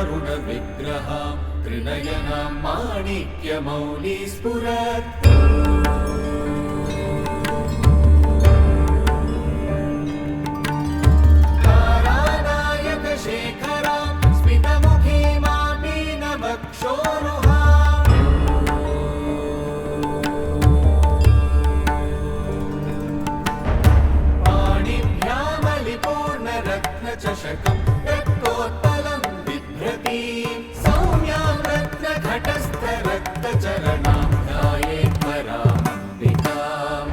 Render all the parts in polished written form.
सिन्दूरारुणविग्रहां त्रिनयनां माणिक्यमौलिस्फुरत् तारानायकशेखरां स्मितमुखीमां मीनमक्षोरुहाम् पाणिभ्यामलिपूर्णरत्नचषकं रक्तोत्पलं बिभ्रतीं सौम्यां रत्नघटस्थरक्तचरणां ध्यायेत् परामम्बिकाम्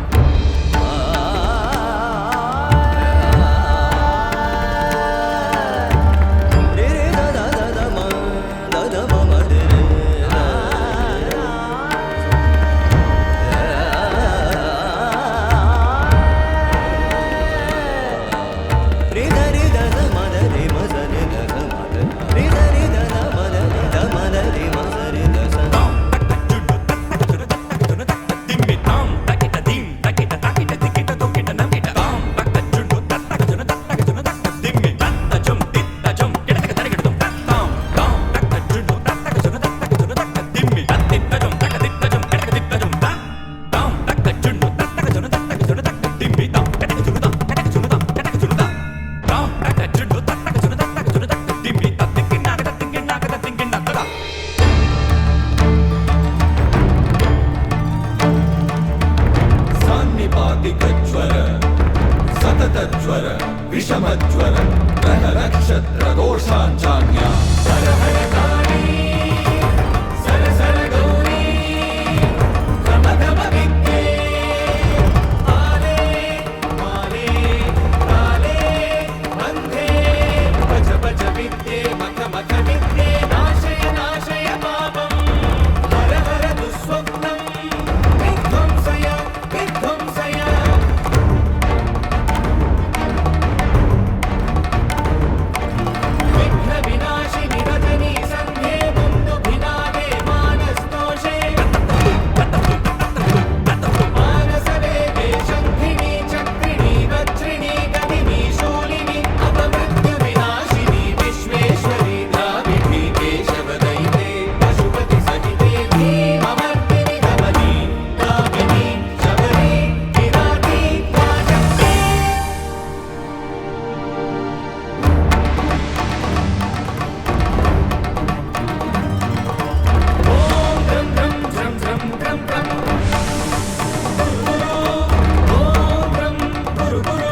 सान्निपातिकज्वर सततज्वर विषमज्वर ग्रहनक्षत्रदोषाञ्चान्या सरहरकाणी सरसरगौरी गमगमविद्ये आले माले काले बन्धे भज भज विद्ये मख मख विद्ये नाशय नाशय पापम् हर हर दुःस्वप्नम् विध्वंसय विध्वंसय विघ्नविनाशिनि रजनी सन्ध्ये मुन्दुभिनादे मानस्तोषे मानसवेगे शङ्खिनी चक्रिणी वज्रिणी गदिनी शूलिनी अपमृत्युविनाशिनी विश्वेश्वरी द्राविडी केशवदैते पशुपति सहिते भीममर्दिनि गमनी दामिनी शबरी किराती वाचक्री ॐ घ्रं घ्रं झ्रं झ्रं घ्रं घ्रं गुरु ॐ घ्रं गुरु गुरु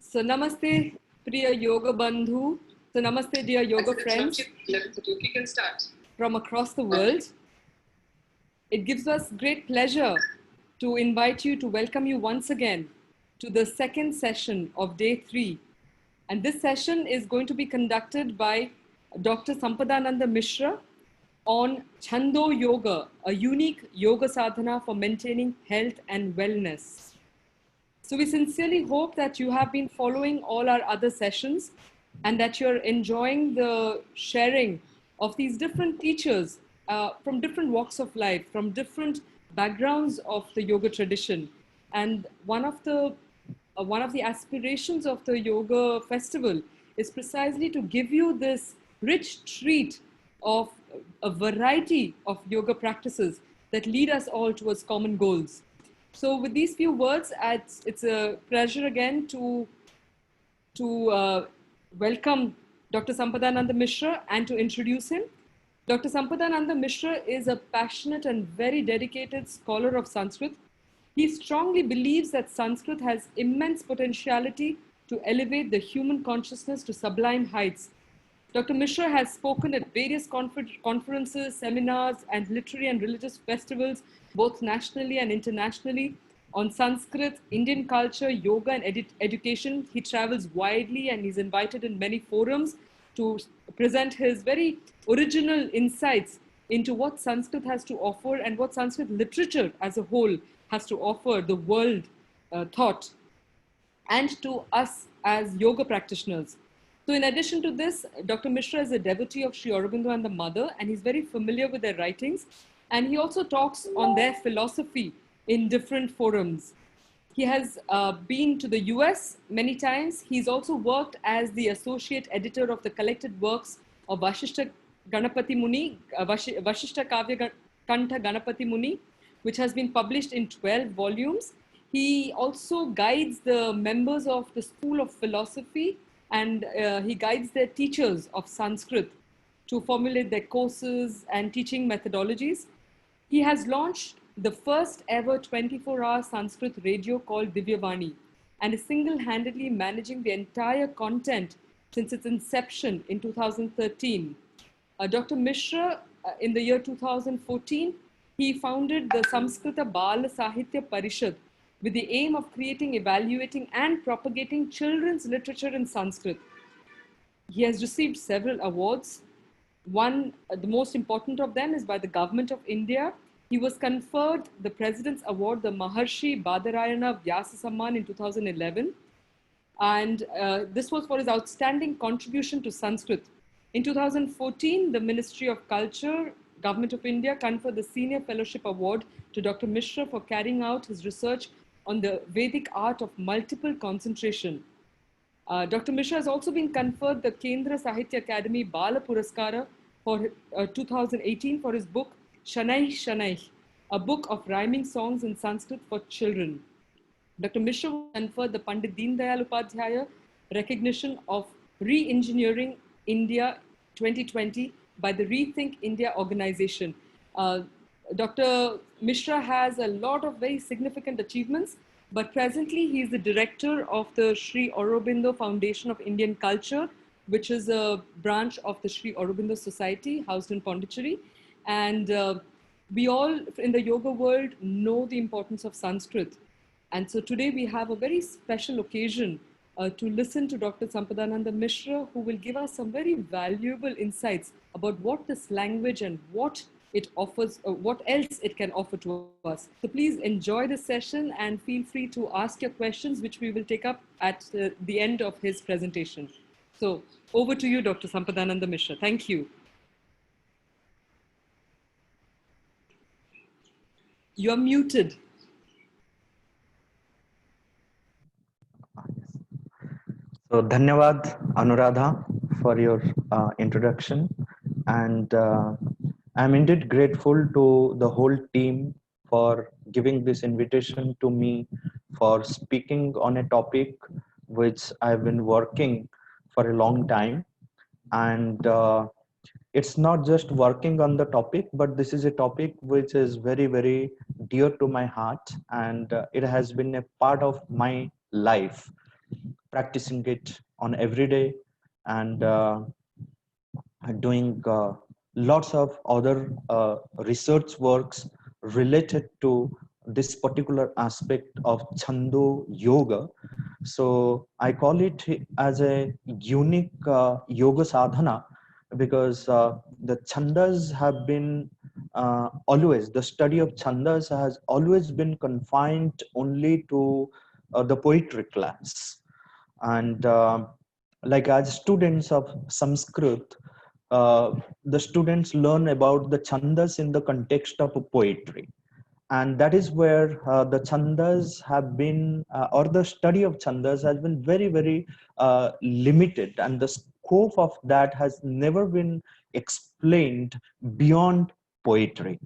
So namaste, Priya Yoga Bandhu. So namaste, dear yoga friends You can start. from across the world. It gives us great pleasure to invite you, to welcome you once again to the second session of day 3. And this session is going to be conducted by Dr. Sampadananda Mishra on Chando Yoga, a unique yoga sadhana for maintaining health and wellness. So we sincerely hope that you have been following all our other sessions and that you're enjoying the sharing of these different teachers from different walks of life, from different backgrounds of the yoga tradition. And one of the aspirations of the yoga festival is precisely to give you this rich treat of a variety of yoga practices that lead us all towards common goals. So with these few words, it's a pleasure again to to welcome Dr. Sampadananda Mishra and to introduce him. Dr. Sampadananda Mishra is a passionate and very dedicated scholar of Sanskrit. He strongly believes that Sanskrit has immense potentiality to elevate the human consciousness to sublime heights. Dr. Mishra has spoken at various conferences, seminars, and literary and religious festivals, both nationally and internationally, on Sanskrit, Indian culture, yoga, and education. He travels widely and he's invited in many forums to present his very original insights into what Sanskrit has to offer and what Sanskrit literature as a whole has to offer the world thought and to us as yoga practitioners. So, in addition to this, Dr. Mishra is a devotee of Sri Aurobindo and the Mother, and he's very familiar with their writings. And he also talks on their philosophy in different forums. He has been to the US many times. He's also worked as the associate editor of the collected works of Vashishta Ganapati Muni, Vashishta Kavya Kantha Ganapati Muni, which has been published in 12 volumes. He also guides the members of the School of Philosophy and he guides their teachers of Sanskrit to formulate their courses and teaching methodologies. He has launched the first ever 24-hour Sanskrit radio called Divyavani and is single-handedly managing the entire content since its inception in 2013. Dr. Mishra, in the year 2014, he founded the Samskrita Bala Sahitya Parishad with the aim of creating, evaluating, and propagating children's literature in Sanskrit. He has received several awards. One, the most important of them, is by the Government of India. He was conferred the President's Award, the Maharshi Badarayana Vyasa Samman in 2011. And this was for his outstanding contribution to Sanskrit. In 2014, the Ministry of Culture, Government of India, conferred the Senior Fellowship Award to Dr. Mishra for carrying out his research on the Vedic art of multiple concentration. Dr. Mishra has also been conferred the Kendra Sahitya Academy Bala Puraskara for 2018 for his book Shanaih Shanaih, a book of rhyming songs in Sanskrit for children. Dr. Mishra was conferred the Pandit Deen Dayal Upadhyaya recognition of Re-Engineering India 2020 by the Rethink India organization. Dr. Mishra has a lot of very significant achievements, but presently he is the director of the Sri Aurobindo Foundation of Indian Culture, which is a branch of the Sri Aurobindo Society housed in Pondicherry. And we all in the yoga world know the importance of Sanskrit. And so today we have a very special occasion to listen to Dr. Sampadananda Mishra, who will give us some very valuable insights about what this language and what it offers, what else it can offer to us. So please enjoy the session and feel free to ask your questions, which we will take up at the end of his presentation. So over to you, Dr. Sampadananda Mishra. Thank you. You're muted. So, Dhanyavad Anuradha for your introduction, and I'm indeed grateful to the whole team for giving this invitation to me for speaking on a topic which I've been working for a long time. And it's not just working on the topic, but this is a topic which is very, very dear to my heart, and it has been a part of my life, practicing it on every day and doing lots of other research works related to this particular aspect of Chando Yoga. So I call it as a unique yoga sadhana because the chandas have been always, the study of chandas has always been confined only to the poetry class. And like as students of Sanskrit, the students learn about the chandas in the context of poetry. And that is where the chandas have been, or the study of chandas has been very, very limited. And the scope of that has never been explained beyond poetry.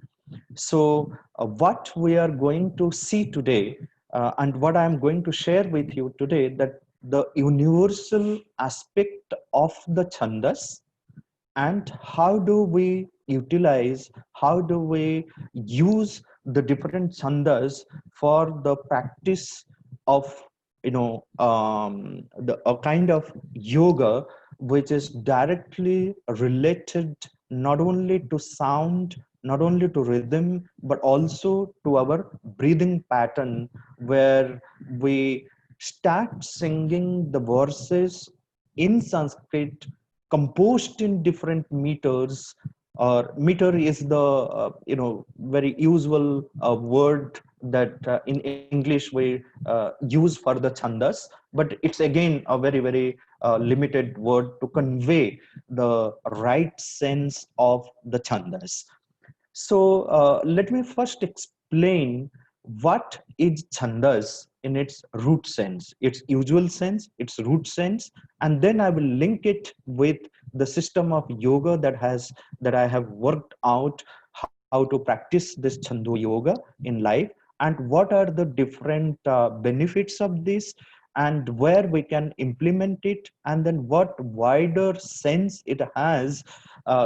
So what we are going to see today, and what I'm going to share with you today, that the universal aspect of the chandas, and how do we utilize, how do we use the different chandas for the practice of, the a kind of yoga which is directly related not only to sound, not only to rhythm, but also to our breathing pattern, where we start singing the verses in Sanskrit composed in different meters. Or meter is the very usual word that in English we use for the chandas, but it's again a very very limited word to convey the right sense of the chandas. So let me first explain what is chandas in its root sense, its usual sense, its root sense, and then I will link it with the system of yoga that I have worked out, how to practice this Chando yoga in life, and what are the different benefits of this, and where we can implement it, and then what wider sense it has.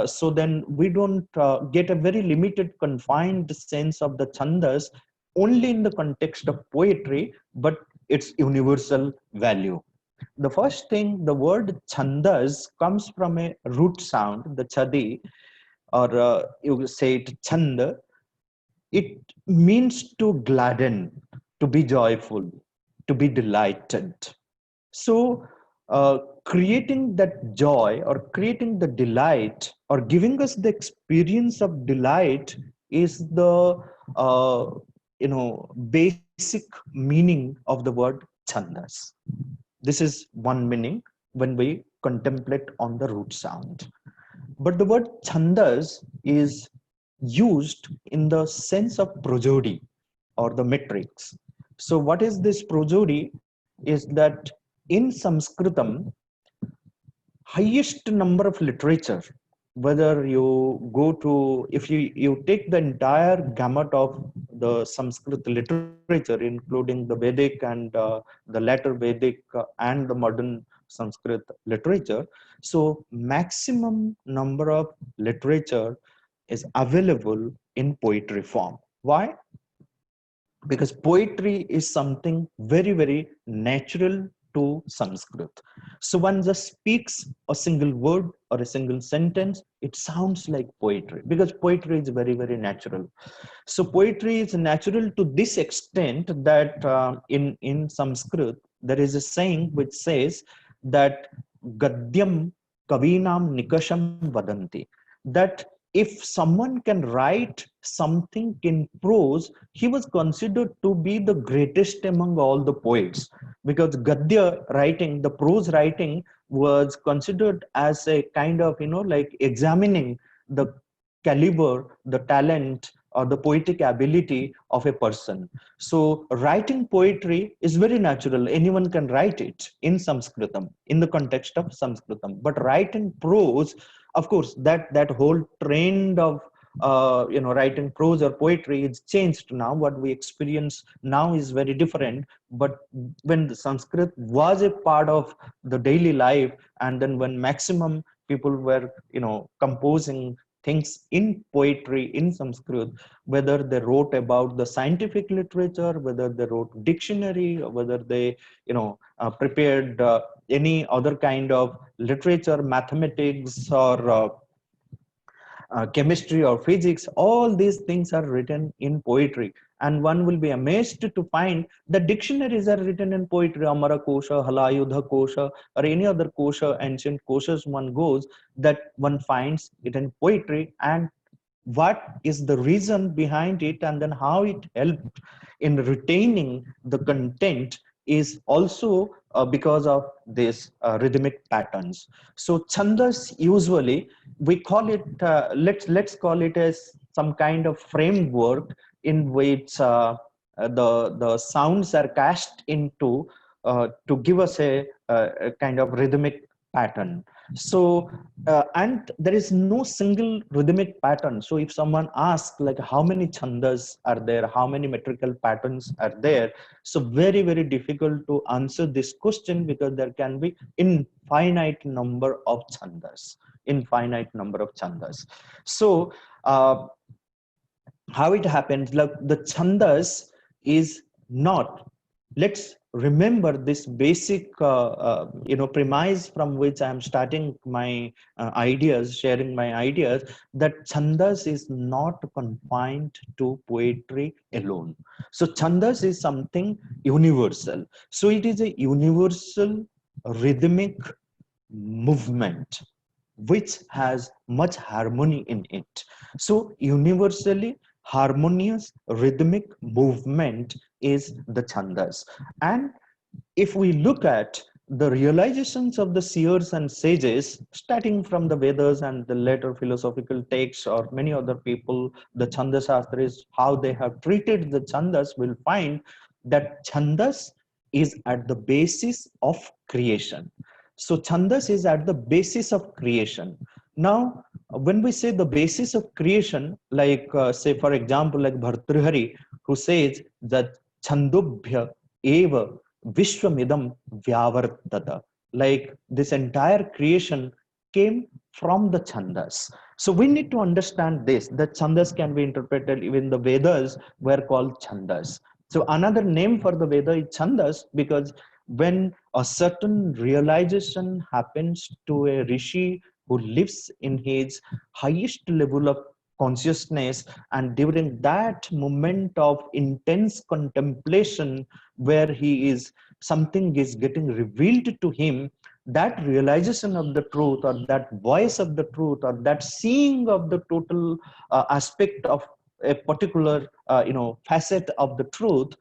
So then we don't get a very limited confined sense of the chandas only in the context of poetry, but its universal value. The first thing, the word chandas comes from a root sound, the chadi, or you say it chanda. It means to gladden, to be joyful, to be delighted. So, creating that joy or creating the delight or giving us the experience of delight is the basic meaning of the word chandas. This is one meaning when we contemplate on the root sound. But the word chandas is used in the sense of prosody or the metrics. So, what is this prosody? Is that in Sanskritam, highest number of literature, whether you go to, if you take the entire gamut of the Sanskrit literature, including the Vedic and the later Vedic and the modern Sanskrit literature, so maximum number of literature is available in poetry form. Why? Because poetry is something very very natural to Sanskrit. So one just speaks a single word or a single sentence, it sounds like poetry, because poetry is very very natural. So poetry is natural to this extent that in Sanskrit there is a saying which says that gadyam kavinam nikasham vadanti, that if someone can write something in prose, he was considered to be the greatest among all the poets, because Gadya writing, the prose writing, was considered as a kind of, like examining the caliber, the talent, or the poetic ability of a person. So, writing poetry is very natural. Anyone can write it in Sanskritam, in the context of Sanskritam. But writing prose, of course, that whole trend of writing prose or poetry is changed now. What we experience now is very different. But when the Sanskrit was a part of the daily life, and then when maximum people were composing things in poetry in Sanskrit, whether they wrote about the scientific literature, whether they wrote dictionary, or whether they prepared any other kind of literature, mathematics, or chemistry or physics, all these things are written in poetry. And one will be amazed to find that dictionaries are written in poetry. Amara Kosha, Halayudha Kosha, or any other Kosha, ancient Koshas one goes, that one finds it in poetry. And what is the reason behind it, and then how it helped in retaining the content, is also because of this rhythmic patterns. So chandas, usually we call it, let's call it as some kind of framework in which the sounds are cast into to give us a kind of rhythmic pattern. So and there is no single rhythmic pattern. So if someone asks like how many chandas are there, how many metrical patterns are there, so very very difficult to answer this question, because there can be infinite number of chandas, infinite number of chandas. So how it happens, like the chandas is not, let's remember this basic premise from which I am starting my ideas, sharing my ideas, that chandas is not confined to poetry alone. So chandas is something universal. So it is a universal rhythmic movement which has much harmony in it. So universally harmonious rhythmic movement is the chandas. And if we look at the realizations of the seers and sages, starting from the Vedas and the later philosophical texts or many other people, the Chanda Shastras, how they have treated the chandas, will find that chandas is at the basis of creation. So chandas is at the basis of creation. Now, when we say the basis of creation, like say for example, like Bhartrihari, who says that chandobhya eva Vishwamidam Vyavartata. Like this entire creation came from the chandas. So we need to understand this, that chandas can be interpreted, even the Vedas were called chandas. So another name for the Veda is chandas, because when a certain realization happens to a rishi who lives in his highest level of consciousness, and during that moment of intense contemplation where he is, something is getting revealed to him, that realization of the truth, or that voice of the truth, or that seeing of the total aspect of a particular facet of the truth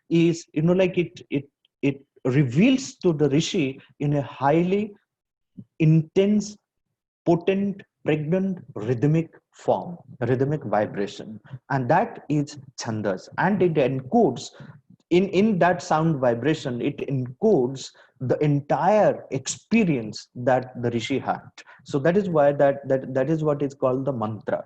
is, like it reveals to the rishi in a highly intense, potent, pregnant, rhythmic form, rhythmic vibration. And that is chandas. And it encodes, in that sound vibration, it encodes the entire experience that the rishi had. So that is why that is what is called the mantra.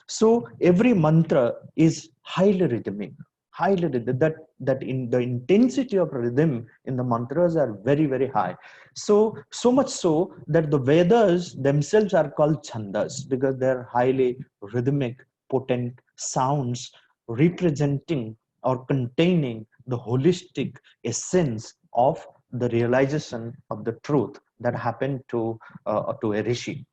So every mantra is highly rhythmic, highly rhythmic, that in the intensity of rhythm in the mantras are very very high. So much so that the Vedas themselves are called chandas, because they're highly rhythmic, potent sounds representing or containing the holistic essence of the realization of the truth that happened to a rishi.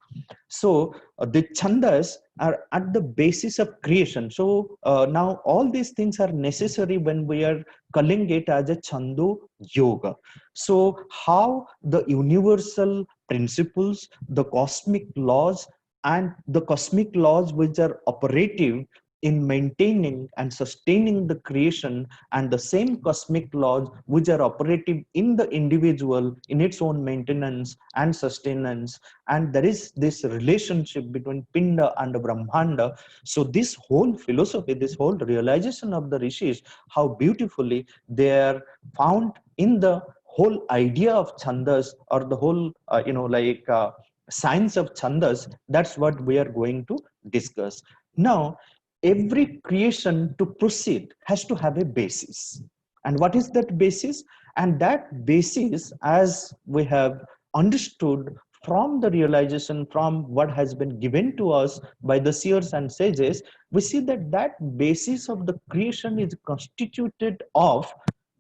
So the chandas are at the basis of creation. So now all these things are necessary when we are calling it as a chando yoga. So how the universal principles, the cosmic laws, and the cosmic laws which are operative in maintaining and sustaining the creation, and the same cosmic laws which are operative in the individual in its own maintenance and sustenance, and there is this relationship between pinda and brahmanda. So this whole philosophy, this whole realization of the rishis, how beautifully they are found in the whole idea of chandas, or the whole science of chandas. That's what we are going to discuss now. Every creation to proceed has to have a basis. And what is that basis? And that basis, as we have understood from the realization, from what has been given to us by the seers and sages, we see that that basis of the creation is constituted of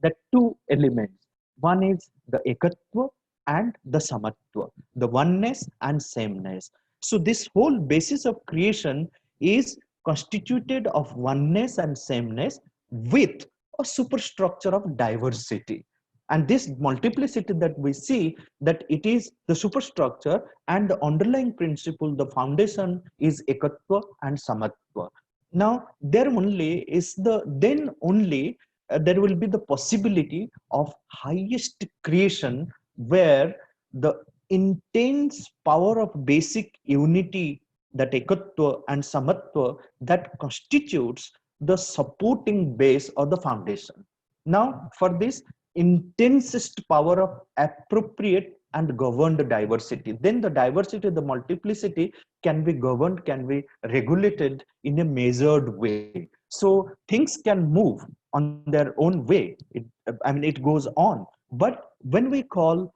the two elements. One is the ekatva and the samatva, the oneness and sameness. So this whole basis of creation is constituted of oneness and sameness with a superstructure of diversity. And this multiplicity that we see, that it is the superstructure, and the underlying principle, the foundation, is ekatva and samatva. Now there only is the, then only there will be the possibility of highest creation, where the intense power of basic unity, that ekatva and samatva, that constitutes the supporting base or the foundation. Now for this intensest power of appropriate and governed diversity. Then the diversity, the multiplicity can be governed, can be regulated in a measured way. So things can move on their own way. It goes on. But when we call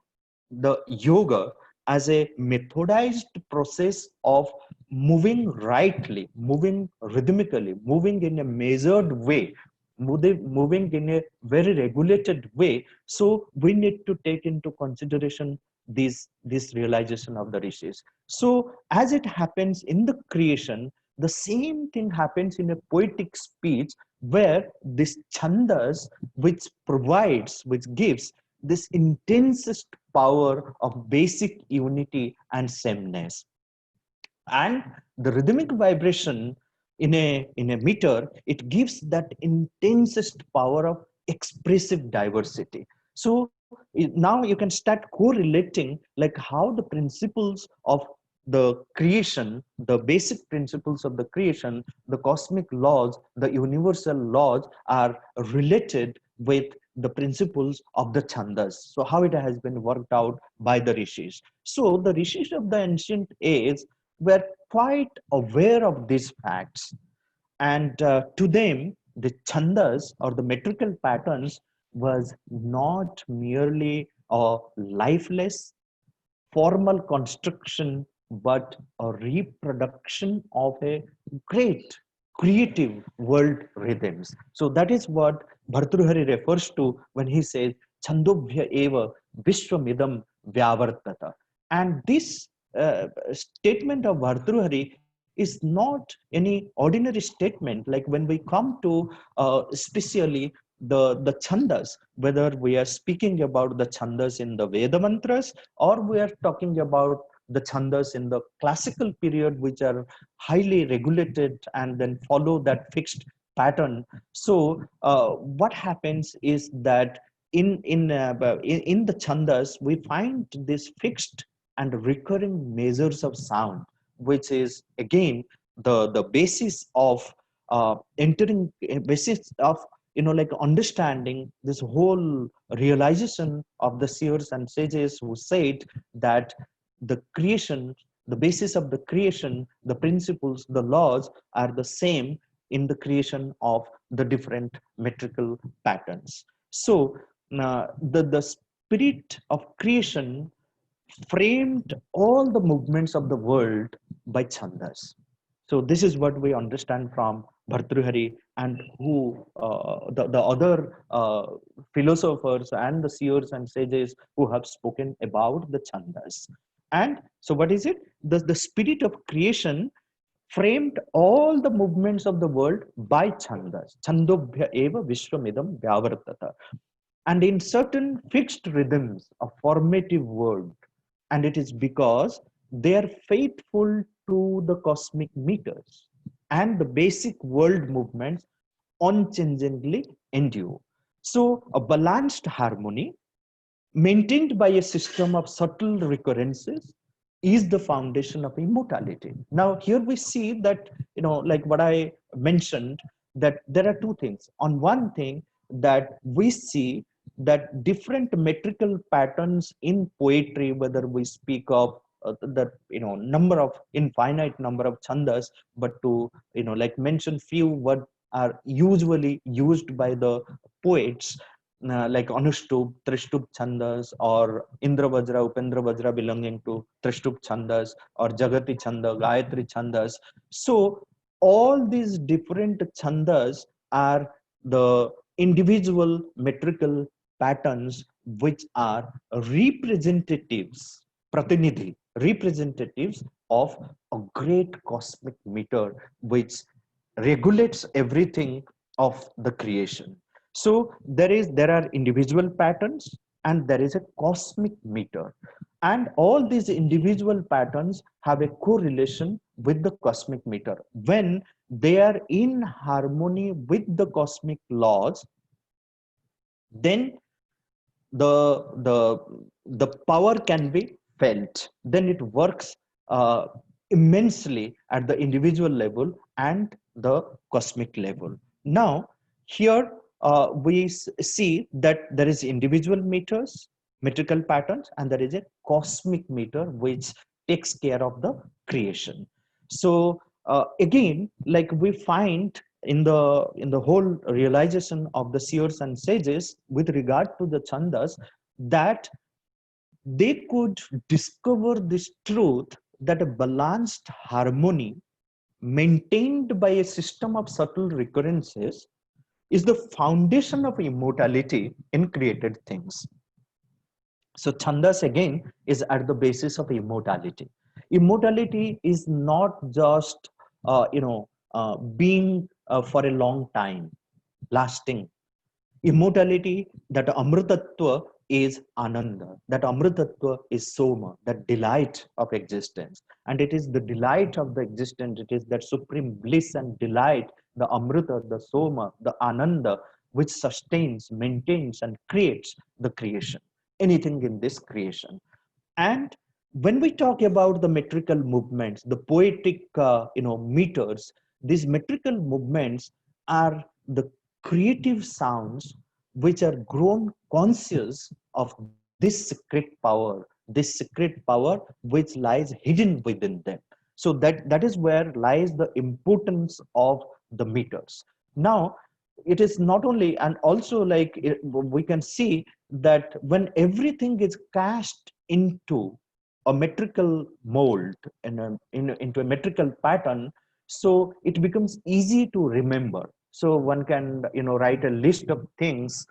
the yoga as a methodized process of moving rightly, moving rhythmically, moving in a measured way, moving in a very regulated way, so we need to take into consideration this realization of the rishis. So as it happens in the creation, the same thing happens in a poetic speech, where this chandas, which gives this intensest power of basic unity and sameness. And the rhythmic vibration in a meter, it gives that intensest power of expressive diversity. So now you can start correlating like how the principles of the creation, the basic principles of the creation, the cosmic laws, the universal laws are related with the principles of the chandas. So how it has been worked out by the rishis. So the rishis of the ancient age were quite aware of these facts, and to them the chandas or the metrical patterns was not merely a lifeless formal construction, but a reproduction of a great creative world rhythms. So that is what Bhartruhari refers to when he says Chandobhya eva Vishwamidam Vyavartata. And this statement of Bhartruhari is not any ordinary statement. Like when we come to especially the chandas, whether we are speaking about the chandas in the Veda mantras, or we are talking about the chandas in the classical period, which are highly regulated and then follow that fixed pattern. So what happens is that in the chandas we find this fixed and recurring measures of sound, which is again the basis of entering, basis of like understanding this whole realization of the seers and sages who said that the creation, the basis of the creation, the principles, the laws are the same in the creation of the different metrical patterns. So the spirit of creation framed all the movements of the world by chandas. So this is what we understand from Bhartruhari, and who the other philosophers and the seers and sages who have spoken about the chandas. And so what is it? The spirit of creation framed all the movements of the world by chandas. Chandobhya eva vishwamidam vyavartata. And in certain fixed rhythms, a formative word. And it is because they are faithful to the cosmic meters, and the basic world movements unchangingly endure. So a balanced harmony maintained by a system of subtle recurrences is the foundation of immortality. Now here we see that, like what I mentioned, that there are two things. On one thing, that we see that different metrical patterns in poetry, whether we speak of the number of infinite number of chandas, but to like mention few what are usually used by the poets, like Anushtup, Trishtup Chandas, or Indra Vajra, Upendra Vajra belonging to Trishtup Chandas, or Jagati Chanda, Gayatri Chandas. So all these different chandas are the individual metrical patterns which are representatives, pratinidhi, representatives of a great cosmic meter which regulates everything of the creation. So there are individual patterns and there is a cosmic meter, and all these individual patterns have a correlation with the cosmic meter. When they are in harmony with the cosmic laws, then the power can be felt. Then it works immensely at the individual level and the cosmic level. Now here we see that there is individual meters, metrical patterns, and there is a cosmic meter which takes care of the creation. So again, like we find in the whole realization of the seers and sages with regard to the chandas, that they could discover this truth that a balanced harmony maintained by a system of subtle recurrences is the foundation of immortality in created things. So chandas again is at the basis of immortality. Immortality is not just being for a long time, lasting. Immortality, that amritattva is ananda, that amritattva is soma, that delight of existence. And it is the delight of the existence, it is that supreme bliss and delight, the amrita, the soma, the ananda, which sustains, maintains, and creates the creation, anything in this creation. And when we talk about the metrical movements, the poetic meters, these metrical movements are the creative sounds which are grown conscious of this secret power which lies hidden within them. So that is where lies the importance of the meters. Now, it is not only, and also like we can see that when everything is cast into a metrical mold into a metrical pattern, so it becomes easy to remember. So one can write a list of things.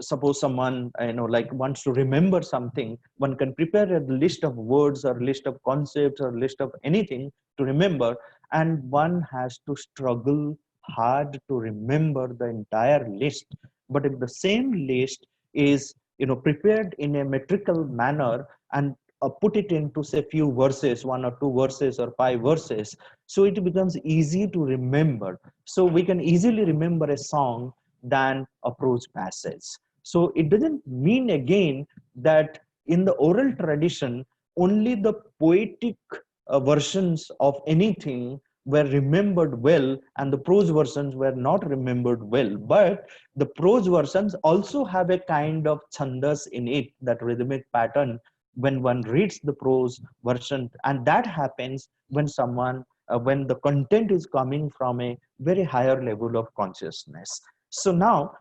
Suppose someone like wants to remember something, one can prepare a list of words or list of concepts or list of anything to remember, and one has to struggle hard to remember the entire list. But if the same list is prepared in a metrical manner and put it into say few verses, 1 or 2 verses or 5 verses, so it becomes easy to remember. So we can easily remember a song than a prose passage. So it doesn't mean again that in the oral tradition only the poetic versions of anything were remembered well and the prose versions were not remembered well, but the prose versions also have a kind of chandas in it, that rhythmic pattern, when one reads the prose version. And that happens when someone when the content is coming from a very higher level of consciousness. So now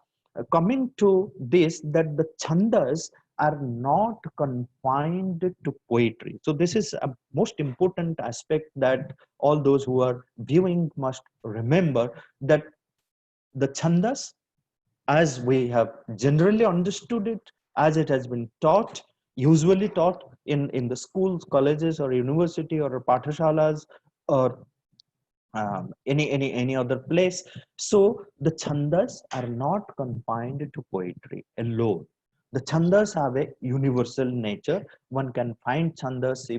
coming to this, that the chandas are not confined to poetry. So this is a most important aspect that all those who are viewing must remember, that the chandas, as we have generally understood it, as it has been taught, usually taught in the schools, colleges, or university, or pathashalas, or any other place. So the chandas are not confined to poetry alone. The chandas have a universal nature. One can find chandas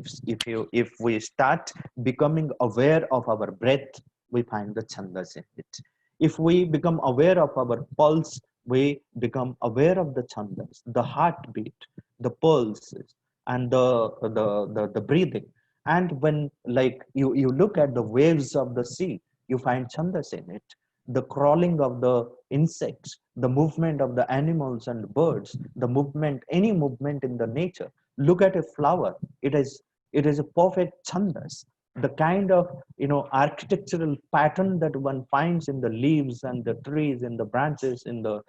if we start becoming aware of our breath, we find the chandas in it. If we become aware of our pulse, we become aware of the chandas, the heartbeat, the pulses, and the breathing. And when like you look at the waves of the sea, you find chandas in it. The crawling of the insects, the movement of the animals and birds, the movement, any movement in the nature. Look at a flower, it is a perfect chandas. The kind of architectural pattern that one finds in the leaves and the trees, in the branches, in the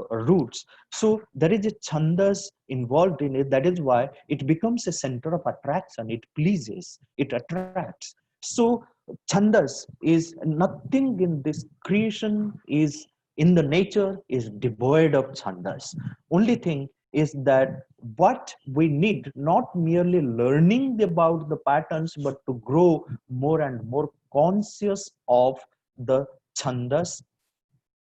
roots. So there is a chandas involved in it. That is why it becomes a center of attraction. It pleases, it attracts. So chandas is nothing in this creation, is in the nature, is devoid of chandas. Only thing is that what we need, not merely learning about the patterns, but to grow more and more conscious of the chandas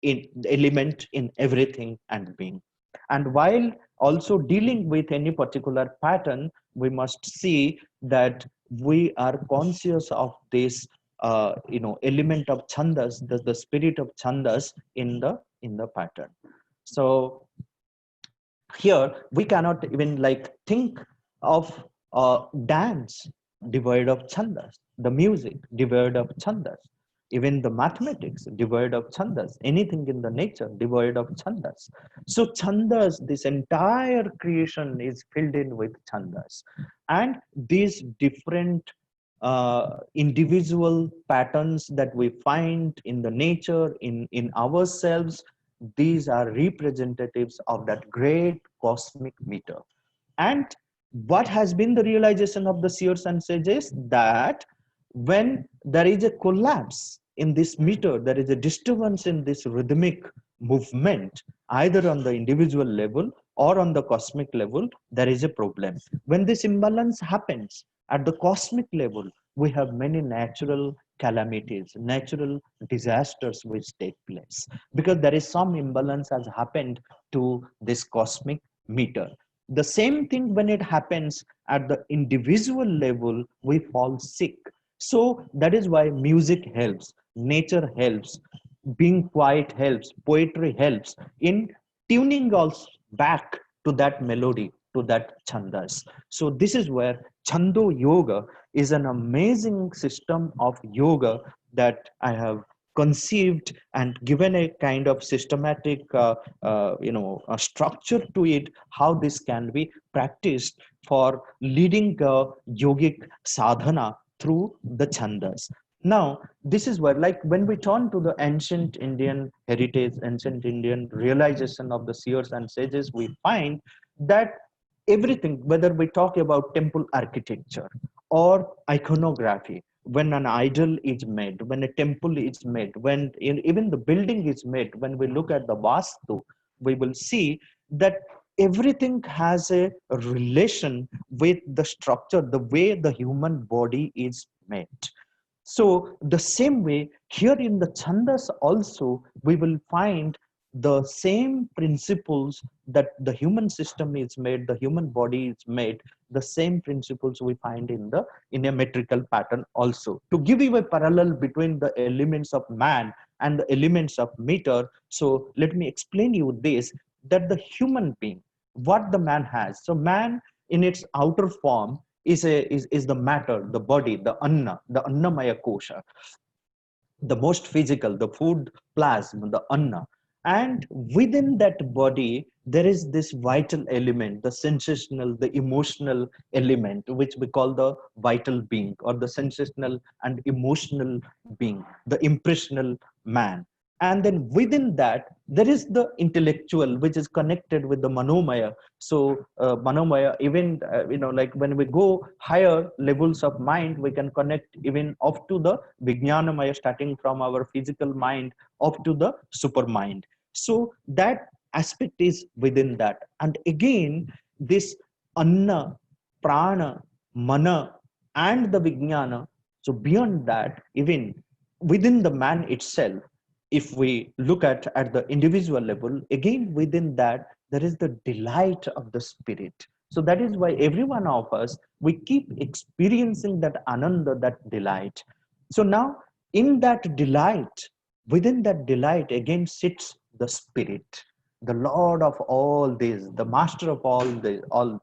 in element in everything and being. And while also dealing with any particular pattern, we must see that we are conscious of this element of chandas, the spirit of chandas in the pattern. So here we cannot even like think of dance devoid of chandas, the music devoid of chandas. Even the mathematics devoid of chandas, anything in the nature devoid of chandas. So chandas, this entire creation is filled in with chandas, and these different individual patterns that we find in the nature, in ourselves, these are representatives of that great cosmic meter. And what has been the realization of the seers and sages? That when there is a collapse in this meter, there is a disturbance in this rhythmic movement, either on the individual level or on the cosmic level, there is a problem. When this imbalance happens at the cosmic level, we have many natural calamities, natural disasters which take place, because there is some imbalance has happened to this cosmic meter. The same thing when it happens at the individual level, we fall sick. So that is why music helps, nature helps, being quiet helps, poetry helps in tuning us back to that melody, to that chandas. So this is where Chando Yoga is an amazing system of yoga that I have conceived and given a kind of systematic a structure to it, how this can be practiced for leading a yogic sadhana through the chandas. Now this is where, like, when we turn to the ancient Indian heritage, ancient Indian realization of the seers and sages, we find that everything, whether we talk about temple architecture or iconography, when an idol is made, when a temple is made, when even the building is made, when we look at the vastu, we will see that everything has a relation with the structure, the way the human body is made. So the same way here in the chandas also, we will find the same principles that the human system is made, the human body is made, the same principles we find in a metrical pattern also. To give you a parallel between the elements of man and the elements of meter, so let me explain you this, that the human being, what the man has. So man in its outer form is the matter, the body, the annamaya kosha, the most physical, the food plasma, the anna. And within that body, there is this vital element, the sensational, the emotional element, which we call the vital being, or the sensational and emotional being, the impressional man. And then within that, there is the intellectual, which is connected with the manomaya. So manomaya, even like when we go higher levels of mind, we can connect even up to the vijnanamaya, starting from our physical mind up to the super mind. So that aspect is within that. And again, this anna, prana, mana, and the vijnana, so beyond that, even within the man itself, if we look at the individual level, again within that, there is the delight of the spirit. So that is why every one of us, we keep experiencing that ananda, that delight. So now in that delight, within that delight again sits the spirit, the Lord of all this, the master of all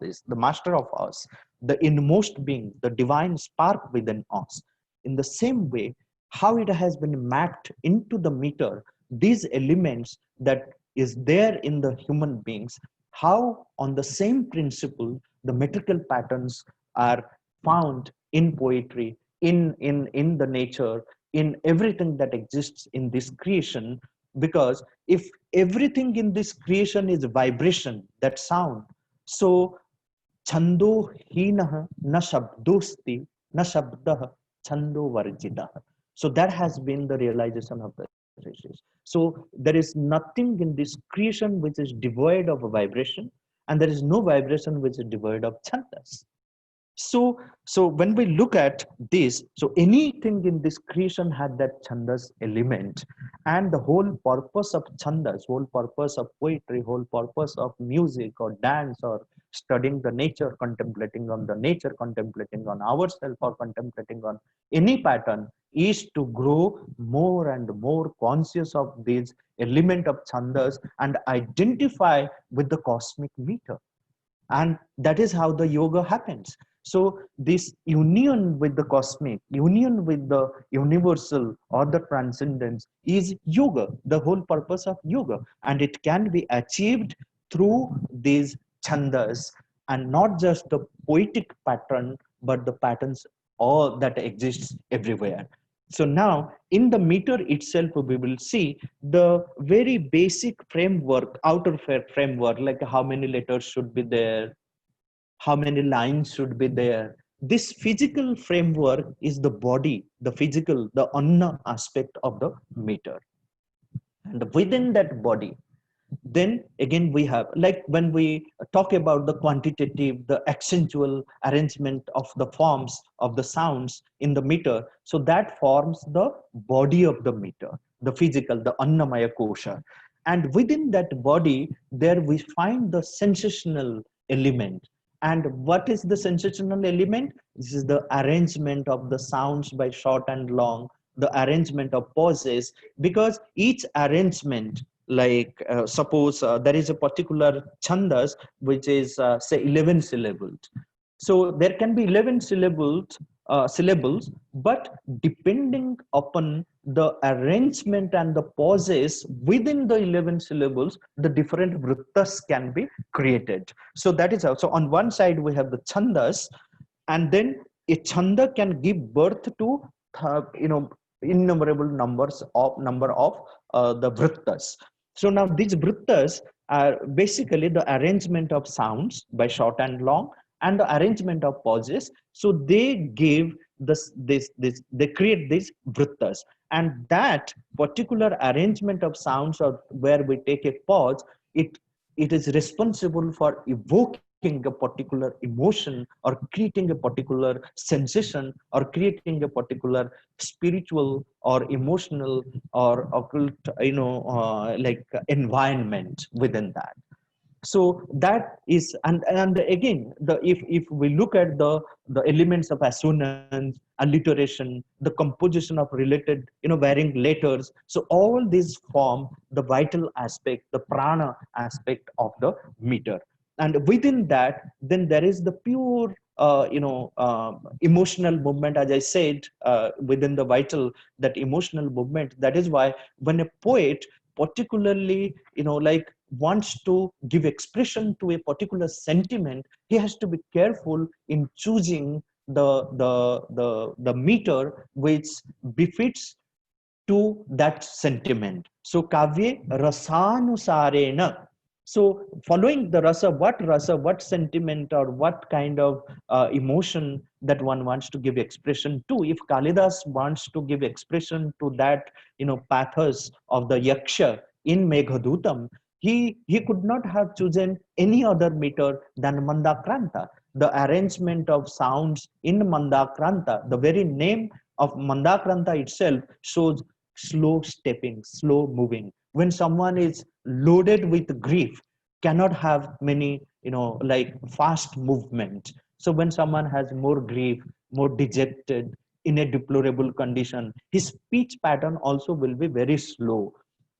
this, the master of us, the inmost being, the divine spark within us. In the same way, how it has been mapped into the meter, these elements that is there in the human beings, how on the same principle the metrical patterns are found in poetry, in the nature, in everything that exists in this creation. Because if everything in this creation is vibration, that sound, so chando hinaha na shabdosti na shabdah chando varjitah. So that has been the realization of the rishis. So there is nothing in this creation which is devoid of a vibration, and there is no vibration which is devoid of chandas. So when we look at this, so anything in this creation had that chandas element, and the whole purpose of chandas, whole purpose of poetry, whole purpose of music or dance or studying the nature, contemplating on the nature, contemplating on ourselves, or contemplating on any pattern, is to grow more and more conscious of this element of chandas and identify with the cosmic meter. And that is how the yoga happens. So this union with the cosmic, union with the universal or the transcendence is yoga, the whole purpose of yoga. And it can be achieved through these chandas, and not just the poetic pattern, but the patterns all that exists everywhere. So now in the meter itself, we will see the very basic framework, outer framework, like how many letters should be there, how many lines should be there. This physical framework is the body, the physical, the anna aspect of the meter. And within that body, then again we have, like when we talk about the quantitative, the accentual arrangement of the forms of the sounds in the meter, so that forms the body of the meter, the physical, the annamaya kosha. And within that body, there we find the sensational element. And what is the sensational element? This is the arrangement of the sounds by short and long, the arrangement of pauses, because each arrangement, like suppose there is a particular chandas which is say 11 syllables, so there can be 11 syllables, but depending upon the arrangement and the pauses within the 11 syllables, the different vrittas can be created. So that is how. So on one side we have the chandas, and then a chanda can give birth to innumerable number of the vrittas. So now these vrittas are basically the arrangement of sounds by short and long, and the arrangement of pauses. So they give they create these vrittas, and that particular arrangement of sounds, or where we take a pause, it is responsible for evoking a particular emotion, or creating a particular sensation, or creating a particular spiritual or emotional or occult like environment within that. So that is, and again, the if we look at the elements of assonance, alliteration, the composition of related varying letters, so all these form the vital aspect, the prana aspect of the meter. And within that, then there is the pure emotional movement, as I said, within the vital, that emotional movement. That is why when a poet particularly like wants to give expression to a particular sentiment, he has to be careful in choosing the meter which befits to that sentiment. So kavye rasanusarena. So following the rasa, what sentiment or what kind of emotion that one wants to give expression to. If Kalidas wants to give expression to that, pathos of the yaksha in Meghadutam, he could not have chosen any other meter than Mandakranta. The arrangement of sounds in Mandakranta, the very name of Mandakranta itself shows slow stepping, slow moving. When someone is loaded with grief, cannot have many, like fast movement. So when someone has more grief, more dejected, in a deplorable condition, his speech pattern also will be very slow,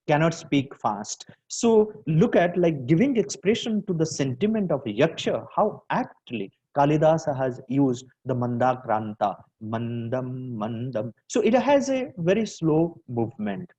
cannot speak fast. So look at, like, giving expression to the sentiment of yaksha, how aptly Kalidasa has used the Mandakranta, mandam, mandam. So it has a very slow movement.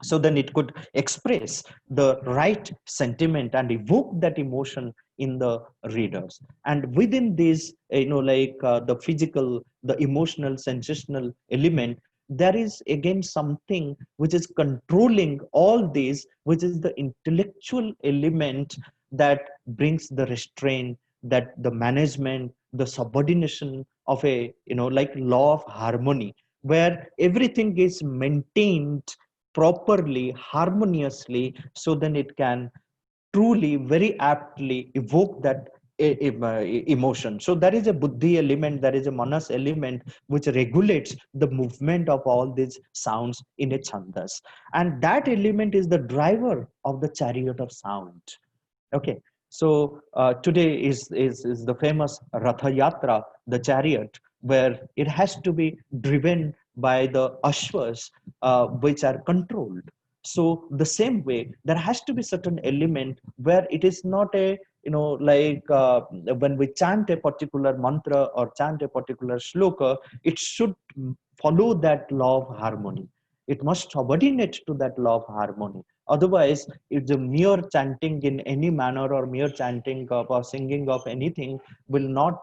So then it could express the right sentiment and evoke that emotion in the readers. And within this, the physical, the emotional, sensational element, there is again something which is controlling all these, which is the intellectual element that brings the restraint, that the management, the subordination of a, like law of harmony, where everything is maintained properly, harmoniously, so then it can truly, very aptly evoke that emotion. So there is a buddhi element, there is a manas element which regulates the movement of all these sounds in a chandas, and that element is the driver of the chariot of sound. Okay, so today is the famous Ratha Yatra, the chariot, where it has to be driven by the ashwas, which are controlled. So the same way, there has to be certain element where it is not a, like when we chant a particular mantra or chant a particular shloka, it should follow that law of harmony. It must subordinate to that law of harmony. Otherwise, if the mere chanting in any manner or mere chanting of or singing of anything will not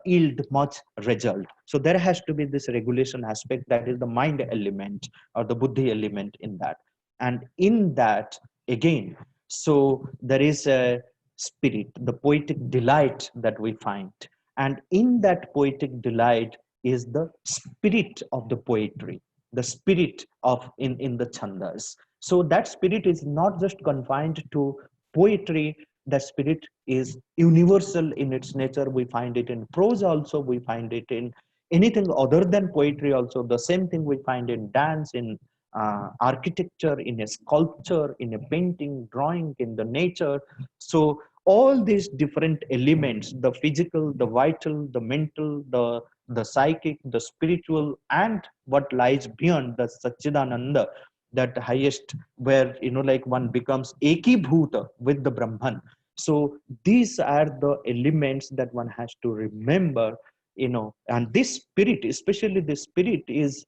yield much result. So there has to be this regulation aspect, that is the mind element or the buddhi element in that. And in that, again, so there is a spirit, the poetic delight that we find. And in that poetic delight is the spirit of the poetry, the spirit of in the chandas. So that spirit is not just confined to poetry. The spirit is universal in its nature. We find it in prose also, we find it in anything other than poetry also. The same thing we find in dance, in architecture, in a sculpture, in a painting, drawing, in the nature. So all these different elements, the physical, the vital, the mental, the psychic, the spiritual, and what lies beyond, the Satchidananda, that highest, where like one becomes ekibhuta with the Brahman. So these are the elements that one has to remember, and this spirit, especially this spirit, is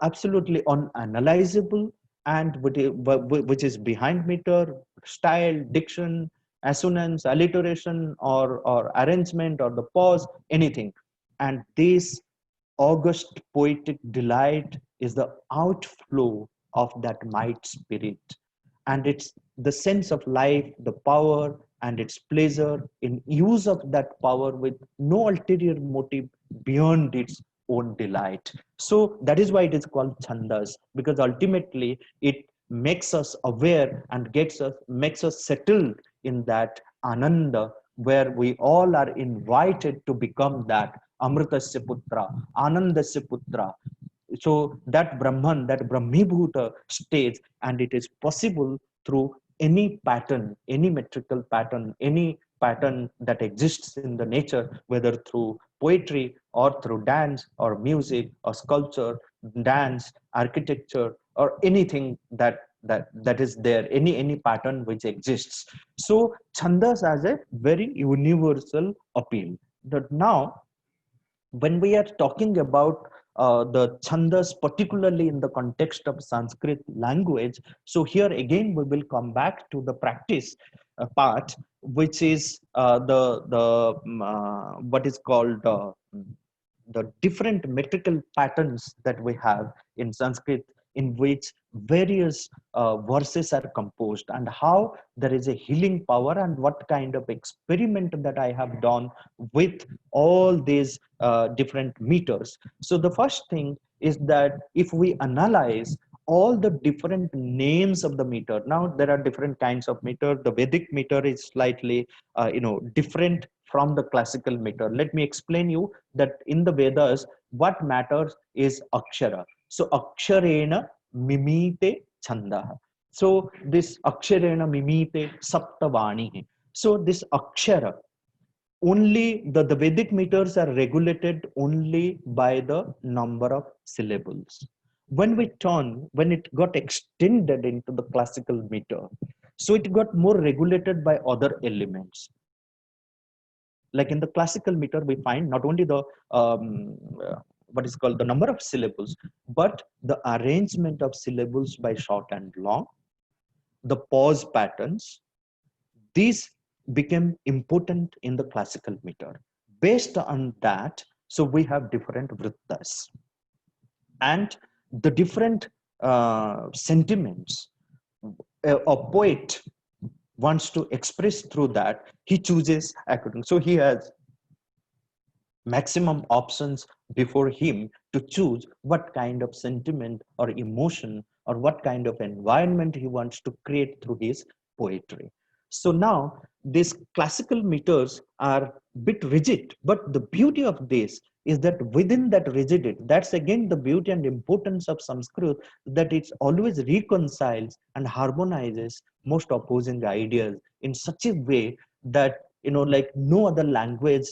absolutely unanalyzable, and which is behind meter, style, diction, assonance, alliteration, or arrangement, or the pause, anything. And this august poetic delight is the outflow of that might spirit, and it's the sense of life, the power, and its pleasure in use of that power with no ulterior motive beyond its own delight. So that is why it is called chandas, because ultimately it makes us aware and makes us settled in that ananda, where we all are invited to become that amritasya putra, anandasya putra. So that Brahman, that Brahmibhuta stage, and it is possible through any pattern, any metrical pattern, any pattern that exists in the nature, whether through poetry or through dance or music or sculpture, dance, architecture, or anything that is there, any pattern which exists. So chandas has a very universal appeal. That now, when we are talking about the chandas, particularly in the context of Sanskrit language, so here again we will come back to the practice part, which is what is called the different metrical patterns that we have in Sanskrit, in which various verses are composed, and how there is a healing power, and what kind of experiment that I have done with all these different meters. So the first thing is that if we analyze all the different names of the meter, now there are different kinds of meter. The Vedic meter is slightly different from the classical meter. Let me explain you that in the Vedas, what matters is akshara. So aksharena mimite chandaha. So this aksharena mimite saptavani. So this akshara, only the Vedic meters are regulated only by the number of syllables. When it got extended into the classical meter, so it got more regulated by other elements. Like in the classical meter, we find not only the what is called the number of syllables, but the arrangement of syllables by short and long, the pause patterns. These became important in the classical meter. Based on that, so we have different vrittas, and the different sentiments a poet wants to express through that, he chooses according. So he has maximum options before him to choose what kind of sentiment or emotion or what kind of environment he wants to create through his poetry. So now these classical meters are bit rigid, but the beauty of this is that within that rigidity, that's again the beauty and importance of Sanskrit, that it always reconciles and harmonizes most opposing ideas in such a way that like no other language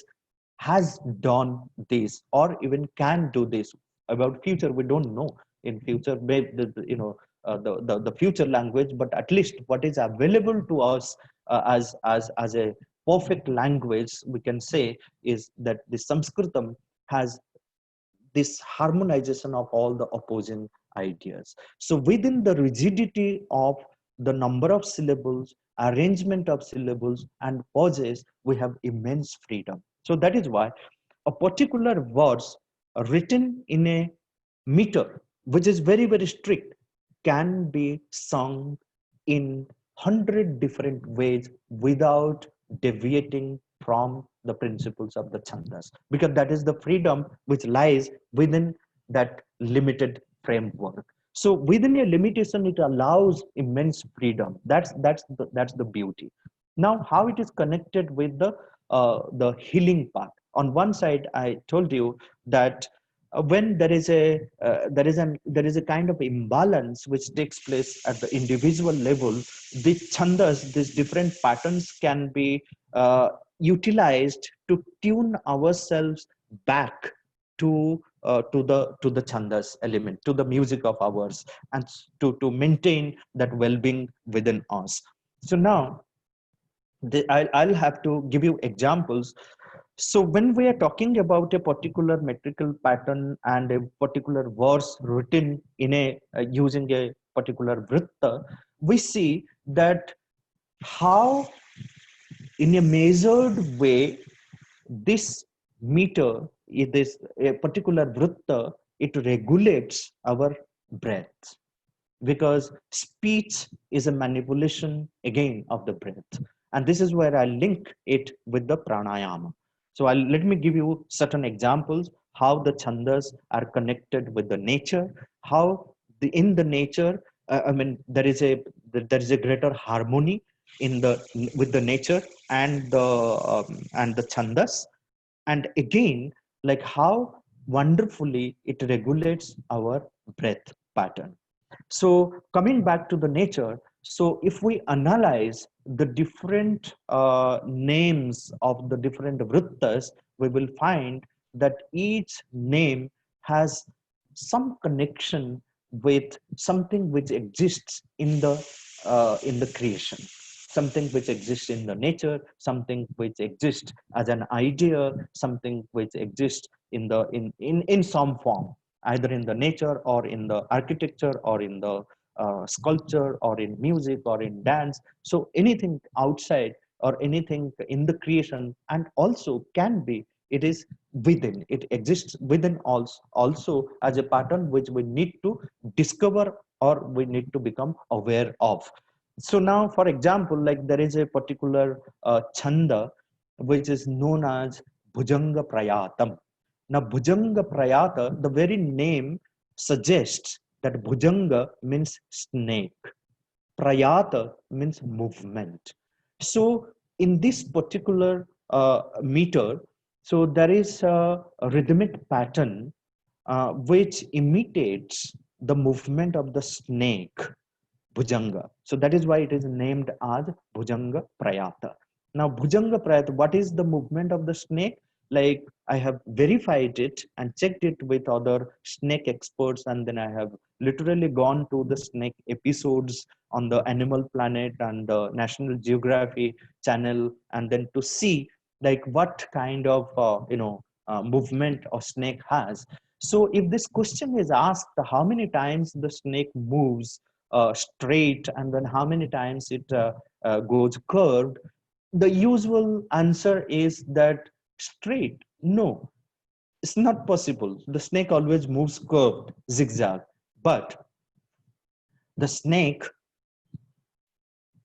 has done this or even can do this. About future we don't know. In future, the future language, but at least what is available to us as a perfect language, we can say, is that the Sanskritam has this harmonization of all the opposing ideas. So within the rigidity of the number of syllables, arrangement of syllables and pauses, we have immense freedom. So that is why a particular verse written in a meter, which is very, very strict, can be sung in 100 different ways without deviating from the principles of the chandas, because that is the freedom which lies within that limited framework. So within a limitation, it allows immense freedom. That's the beauty. Now, how it is connected with the healing part? On one side, I told you that when there is a kind of imbalance which takes place at the individual level, the chandas, these different patterns, can be utilized to tune ourselves back to the chandas element, to the music of ours, and to maintain that well-being within us. So now I'll have to give you examples. So when we are talking about a particular metrical pattern and a particular verse written in a using a particular vritta, we see that how in a measured way this meter, it is a particular vritta, it regulates our breath, because speech is a manipulation again of the breath. And this is where I link it with the pranayama. So let me give you certain examples how the chandas are connected with the nature, how in the nature, I mean, there is a greater harmony in the with the nature and the chandas, and again, like how wonderfully it regulates our breath pattern. So coming back to the nature, so if we analyze the different names of the different vrittas, we will find that each name has some connection with something which exists in the creation, something which exists in the nature, something which exists as an idea, something which exists in some form, either in the nature or in the architecture or in the sculpture or in music or in dance. So anything outside or anything in the creation, and also can be, it is within, it exists within also as a pattern which we need to discover or we need to become aware of. So now, for example, like there is a particular chanda which is known as Bhujanga Prayatam. Now, Bhujanga Prayata, the very name suggests that Bhujanga means snake, Prayata means movement. So, in this particular meter, so there is a rhythmic pattern which imitates the movement of the snake, Bhujanga. So that is why it is named as Bhujanga Prayata. Now, Bhujanga Prayata, what is the movement of the snake? Like I have verified it and checked it with other snake experts, and then I have literally gone to the snake episodes on the Animal Planet and the National Geography channel, and then to see like what kind of movement a snake has. So if this question is asked, how many times the snake moves straight and then how many times it goes curved, the usual answer is that straight. No, it's not possible. The snake always moves curved, zigzag. But the snake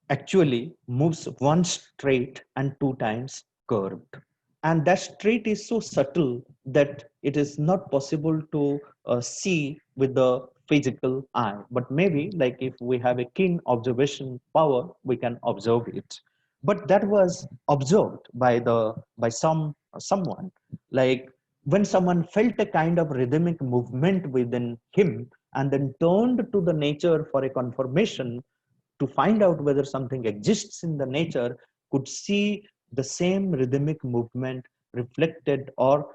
actually moves once straight and two times curved. And that straight is so subtle that it is not possible to see with the physical eye. But maybe like if we have a keen observation power, we can observe it. But that was observed by someone. Like when someone felt a kind of rhythmic movement within him and then turned to the nature for a confirmation to find out whether something exists in the nature, could see the same rhythmic movement reflected or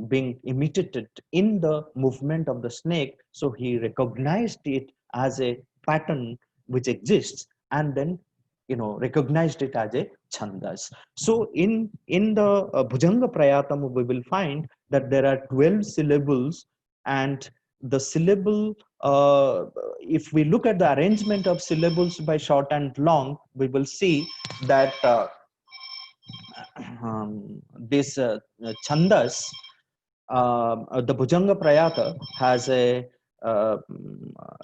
being imitated in the movement of the snake. So he recognized it as a pattern which exists, and then recognized it as a chandas. So in the Bhujanga Prayatam, we will find that there are 12 syllables, and the syllable, if we look at the arrangement of syllables by short and long, we will see that this chandas, the Bhujanga Prayata has a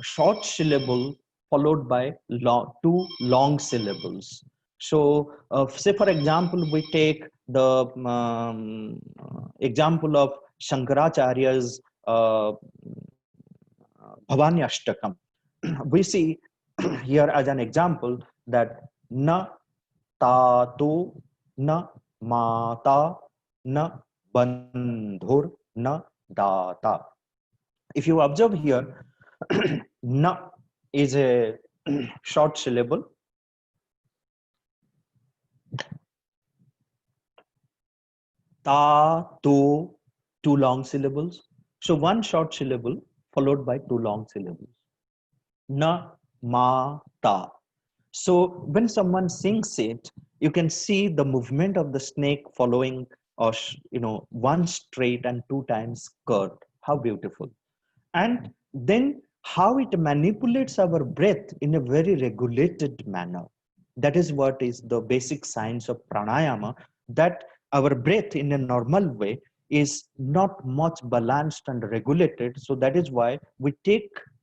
short syllable followed by two long syllables. So, say for example, we take the example of Shankaracharya's Bhavani Ashtakam. We see here as an example that na tatu na mata na bandhur na data. If you observe here, na is a short syllable. Ta, tu, two long syllables. So one short syllable followed by two long syllables. Na, ma, ta. So when someone sings it, you can see the movement of the snake following, or one straight and two times curved. How beautiful! And then how it manipulates our breath in a very regulated manner. That is what is the basic science of pranayama, that our breath in a normal way is not much balanced and regulated. So that is why we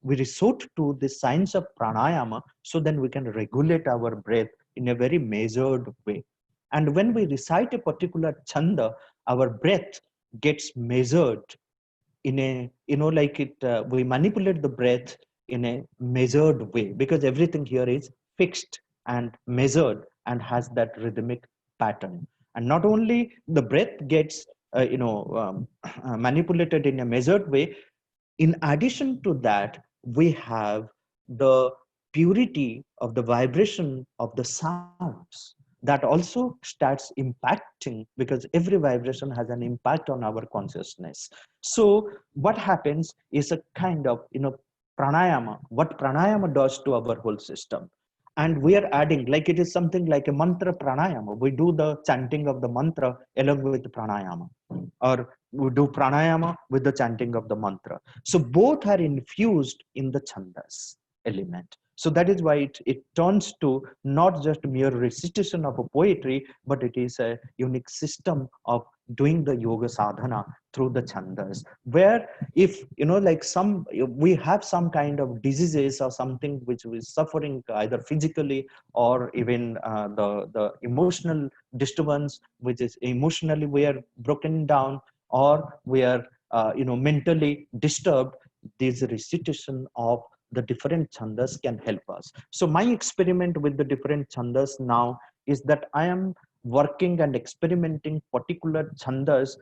resort to the science of pranayama, so then we can regulate our breath in a very measured way. And when we recite a particular chanda, our breath gets measured in a, like it, we manipulate the breath in a measured way, because everything here is fixed and measured and has that rhythmic pattern. And not only the breath gets manipulated in a measured way, in addition to that, we have the purity of the vibration of the sounds that also starts impacting, because every vibration has an impact on our consciousness. So what happens is a kind of pranayama, what pranayama does to our whole system. And we are adding, like it is something like a mantra pranayama. We do the chanting of the mantra along with pranayama, or we do pranayama with the chanting of the mantra. So both are infused in the chandas element. So that is why it turns to not just mere recitation of a poetry, but it is a unique system of doing the yoga sadhana through the chandas. Where if like we have some kind of diseases or something which is suffering either physically or even the emotional disturbance, which is emotionally we are broken down, or we are mentally disturbed, this recitation of the different chandas can help us. So my experiment with the different chandas now is that I am working and experimenting particular chandas,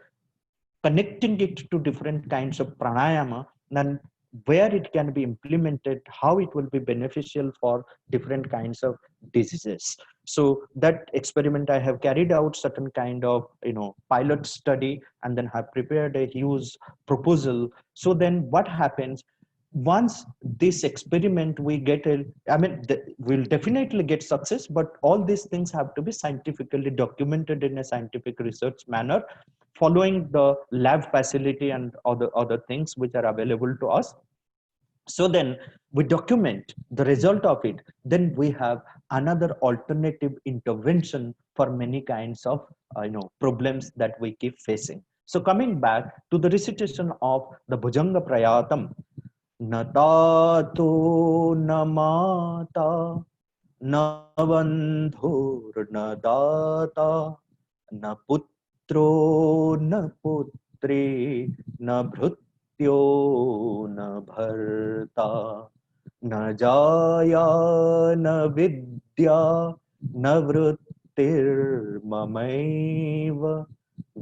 connecting it to different kinds of pranayama, and where it can be implemented, how it will be beneficial for different kinds of diseases. So that experiment I have carried out certain kind of pilot study, and then have prepared a huge proposal. So then what happens, once this experiment we get we'll definitely get success, but all these things have to be scientifically documented in a scientific research manner, following the lab facility and other things which are available to us. So then we document the result of it, then we have another alternative intervention for many kinds of problems that we keep facing. So coming back to the recitation of the Bhujanga Prayatam, न तातो न माता न बन्धुर्न दाता न पुत्रो न पुत्री न भृत्यो न भर्ता न जाया न विद्या न वृत्तिर्ममैव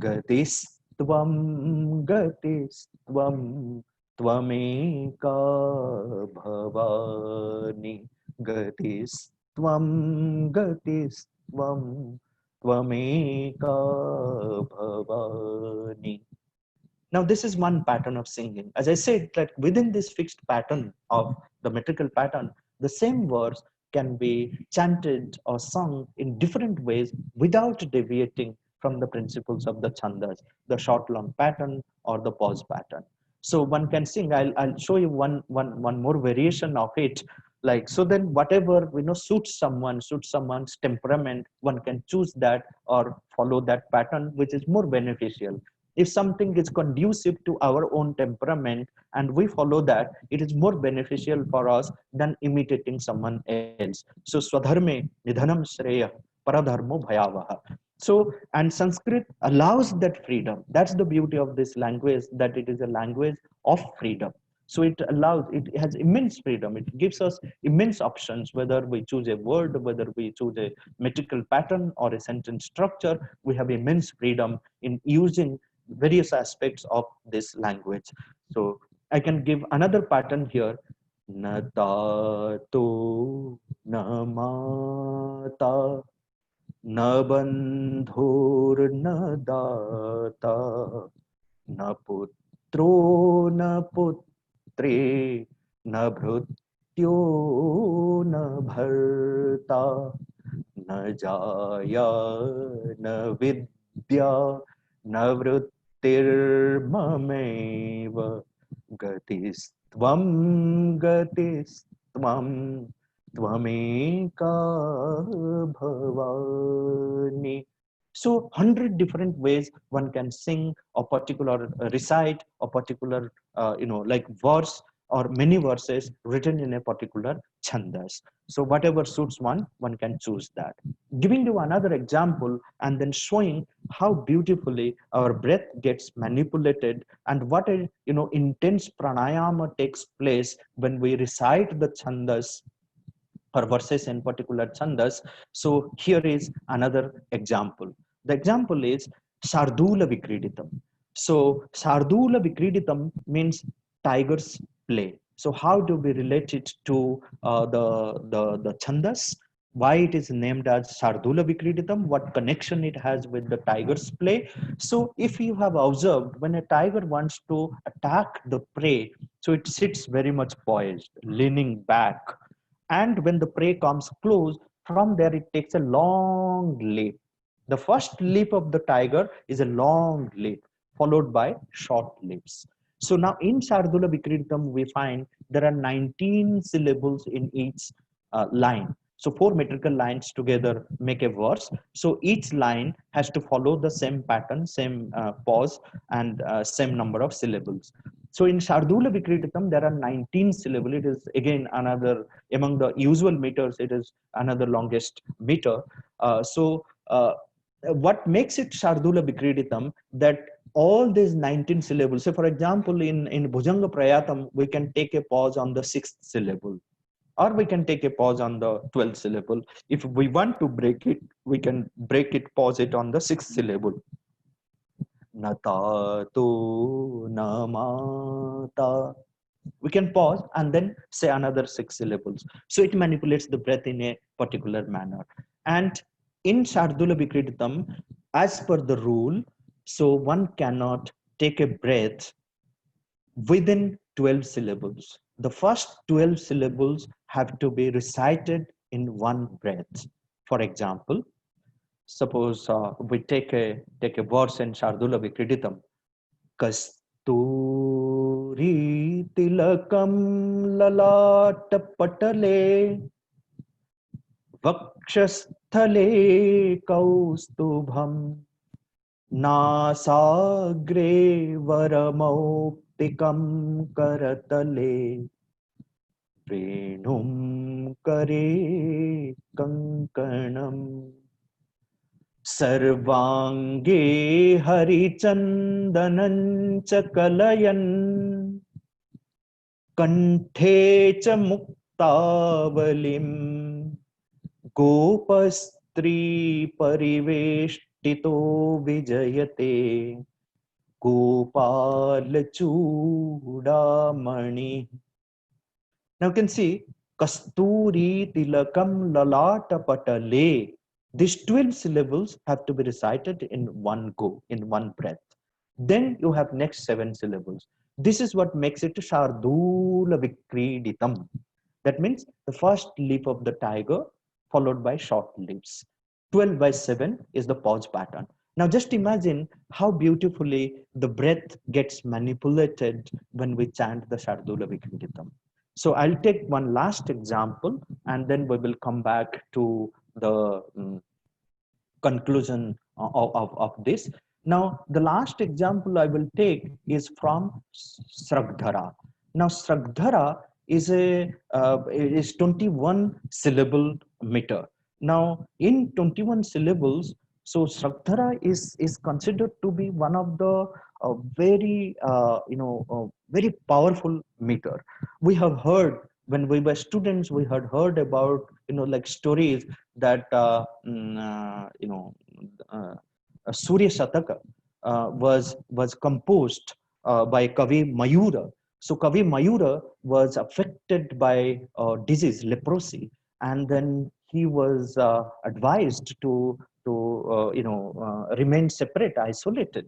गतिस्त्वं गतिस्त्वं त्वमेका भवानि गतिस्त्वं गतिस्त्वं त्वमेका भवानि. Now, this is one pattern of singing. As I said, that within this fixed pattern of the metrical pattern, the same verse can be chanted or sung in different ways without deviating from the principles of the chandas, the short long pattern or the pause pattern. So one can sing. I'll show you one more variation of it. Like, so then whatever suits someone's temperament, one can choose that or follow that pattern, which is more beneficial. If something is conducive to our own temperament and we follow that, it is more beneficial for us than imitating someone else. So swadharme nidhanam shreya paradharmo bhayavaha. So, and Sanskrit allows that freedom. That's the beauty of this language, that it is a language of freedom. So it has immense freedom. It gives us immense options, whether we choose a word, whether we choose a metrical pattern or a sentence structure. We have immense freedom in using various aspects of this language. So I can give another pattern here. Na ta to na mata na bandhur na data na putro na putre na bhrutyo na bharta na jaya na vidya na vrittirmameva gatistvam gatistvam tvameka bhavani. So 100 different ways one can sing a particular recite a particular like verse or many verses written in a particular chandas. So whatever suits one can choose that. Giving you another example and then showing how beautifully our breath gets manipulated and what a intense pranayama takes place when we recite the chandas or verses in particular chandas. So here is another example. The example is Shardula Vikriditam. So Shardula Vikriditam means tiger's play. So how do we relate it to the chandas? Why it is named as Shardula Vikriditam? What connection it has with the tiger's play? So if you have observed, when a tiger wants to attack the prey, so it sits very much poised, leaning back, and when the prey comes close, from there it takes a long leap. The first leap of the tiger is a long leap, followed by short leaps. So now in Shardula Vikritam, we find there are 19 syllables in each line. So 4 metrical lines together make a verse. So each line has to follow the same pattern, same pause, and same number of syllables. So in Shardula Vikritam, there are 19 syllables. It is again another, among the usual meters, it is another longest meter. What makes it Shardula Vikritam, that all these 19 syllables, so for example, in Bhujanga Prayatam, we can take a pause on the 6th syllable, or we can take a pause on the 12th syllable. If we want to break it, we can break it, pause it on the 6th syllable. Nata tu namata. We can pause and then say another 6 syllables. So it manipulates the breath in a particular manner. And in Shardula Vikritam, as per the rule, so one cannot take a breath within 12 syllables. The first 12 syllables have to be recited in one breath. For example, suppose we take a verse in Shardula Vikritam. Kasturi tilakam lalat patale vakshasthale kaustubham nasagre varamoptikam karatale venum kare kankanam sarvange harichandanan cha kalayan kanthe cha muktavalim gopastri pariveshtito vijayate gopal chudamani. Now you can see Kasturi Tilakam Lalata Patale. These 12 syllables have to be recited in one go, in one breath. Then you have next 7 syllables. This is what makes it Shardula Vikriditam. That means the first leap of the tiger followed by short leaps. 12 by 7 is the pause pattern. Now just imagine how beautifully the breath gets manipulated when we chant the Shardula Vikriditam. So I'll take one last example and then we will come back to the conclusion of this. Now, the last example I will take is from Sragdhara. Now, Sragdhara is 21 syllable meter. Now, in 21 syllables, so Sragdhara is considered to be one of the very powerful meter. We have heard when we were students, we had heard about like stories that Surya Shataka was composed by Kavi Mayura. So Kavi Mayura was affected by disease, leprosy, and then he was advised to remain separate, isolated.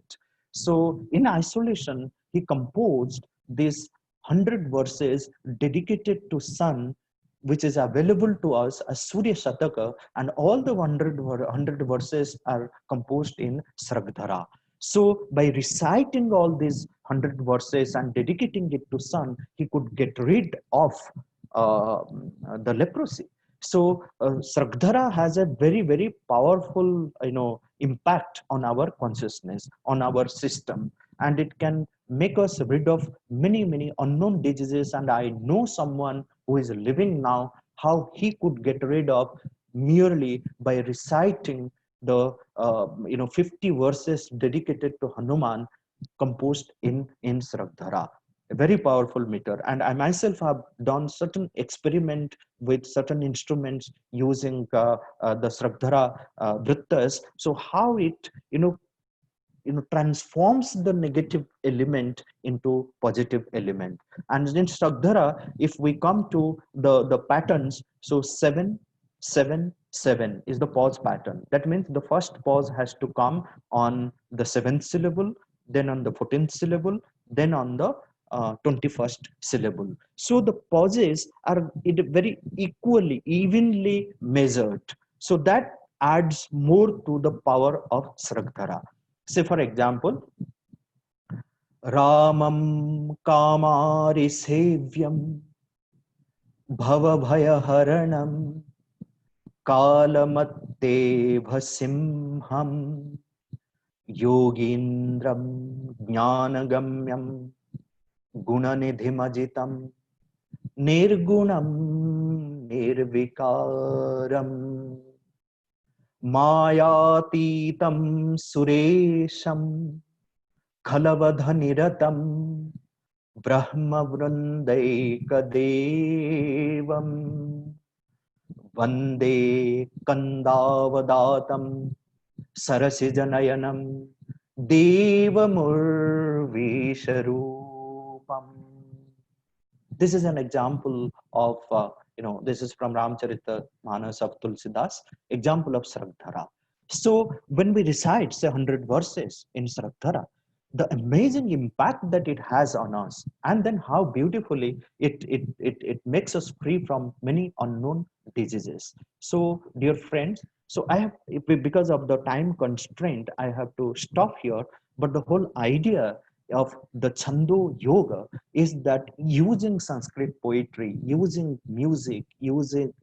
So in isolation, he composed these 100 verses dedicated to sun, which is available to us as Surya Shataka, and all the 100 verses are composed in Sragdhara. So by reciting all these 100 verses and dedicating it to sun, he could get rid of the leprosy. So Sragdhara has a very, very powerful, impact on our consciousness, on our system, and it can make us rid of many, many unknown diseases. And I know someone who is living now, how he could get rid of merely by reciting the 50 verses dedicated to Hanuman composed in Sragdhara. A very powerful meter. And I myself have done certain experiment with certain instruments using the Sragdhara vrittas. So how it transforms the negative element into positive element. And in Sragdhara, if we come to the patterns, so 7 7 7 is the pause pattern. That means the first pause has to come on the 7th syllable, then on the 14th syllable, then on the 21st syllable. So the pauses are very evenly measured. So that adds more to the power of Sragdhara. Say for example, Ramam Kamari Sevyam Bhavabhayaharanam Kalamatteva Simham Yogindram Jnanagamyam Gunanidhimajitam Nirgunam Nirvikaram Mayatitam Suresham Khalavadhaniratam Brahma Vrundaikadevam Vande Kandavadatam Sarasijanayanam Devamurvisharupam. This is an example of, this is from Ramcharita Manas of Tulsidas, example of Sragdhara. So when we recite, say, 100 verses in Sragdhara, the amazing impact that it has on us, and then how beautifully it makes us free from many unknown diseases. So, dear friends, so I have, because of the time constraint, I have to stop here. But the whole idea of the Chando Yoga is that using Sanskrit poetry, using music, using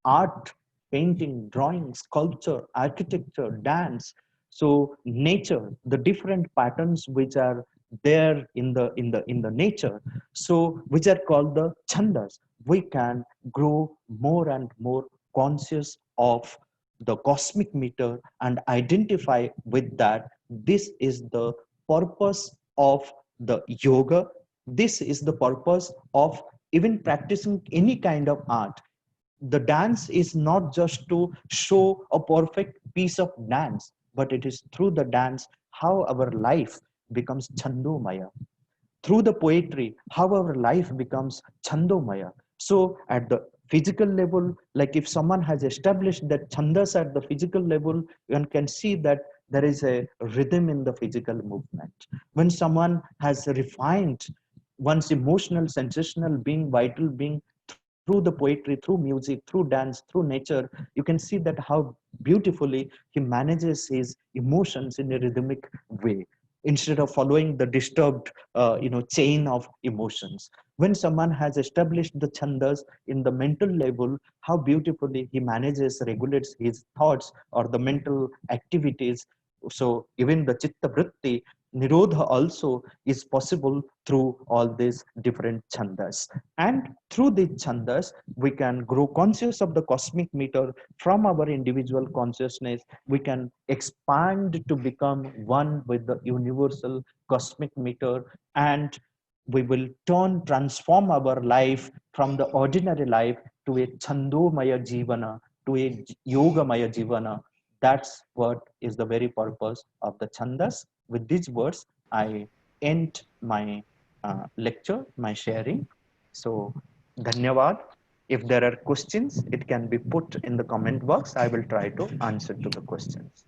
art, painting, drawing, sculpture, architecture, dance, so nature, the different patterns which are there in the nature, so which are called the chandas, we can grow more and more conscious of the cosmic meter and identify with that. This is the purpose of the yoga. This is the purpose of even practicing any kind of art. The dance is not just to show a perfect piece of dance, but it is through the dance how our life becomes chandomaya. Through the poetry, how our life becomes chandomaya. So at the physical level, like if someone has established that chandas at the physical level, one can see that there is a rhythm in the physical movement. When someone has refined one's emotional, sensational being, vital being, through the poetry, through music, through dance, through nature, you can see that how beautifully he manages his emotions in a rhythmic way instead of following the disturbed chain of emotions. When someone has established the chandas in the mental level, how beautifully he manages, regulates his thoughts or the mental activities. So even the chitta vritti nirodha also is possible through all these different chandas. And through the chandas, we can grow conscious of the cosmic meter from our individual consciousness. We can expand to become one with the universal cosmic meter, and we will transform our life from the ordinary life to a chandomaya jivana, to a yogamaya jivana. That's what is the very purpose of the chandas. With these words, I end my lecture, my sharing. So, dhanyavad. If there are questions, it can be put in the comment box. I will try to answer to the questions.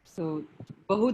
So, Bahu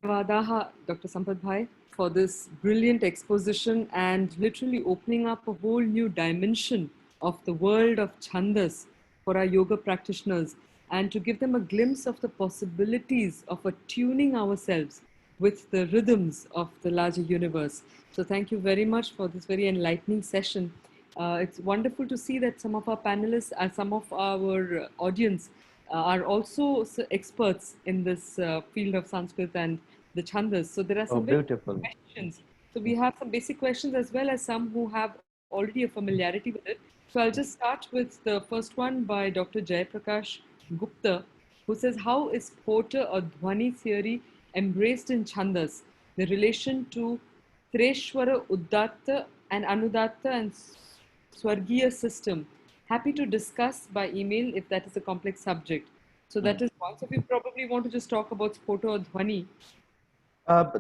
Dhanyavadaha, Dr. Sampath Bhai, for this brilliant exposition and literally opening up a whole new dimension of the world of Chandas for our yoga practitioners and to give them a glimpse of the possibilities of attuning ourselves with the rhythms of the larger universe. So, thank you very much for this very enlightening session. It's wonderful to see that some of our panelists and some of our audience are also experts in this field of Sanskrit and the Chandas. So there are Oh, some very beautiful. questions. So we have some basic questions as well as some who have already a familiarity with it. So I'll just start with the first one by Dr. Jayaprakash Gupta, who says, how is Porter or Dhwani theory embraced in Chandas? The relation to Treshwara Udatta and Anudatta and Swargiya system. Happy to discuss by email if that is a complex subject. So that is one. So we probably want to just talk about Spoto or Dhwani.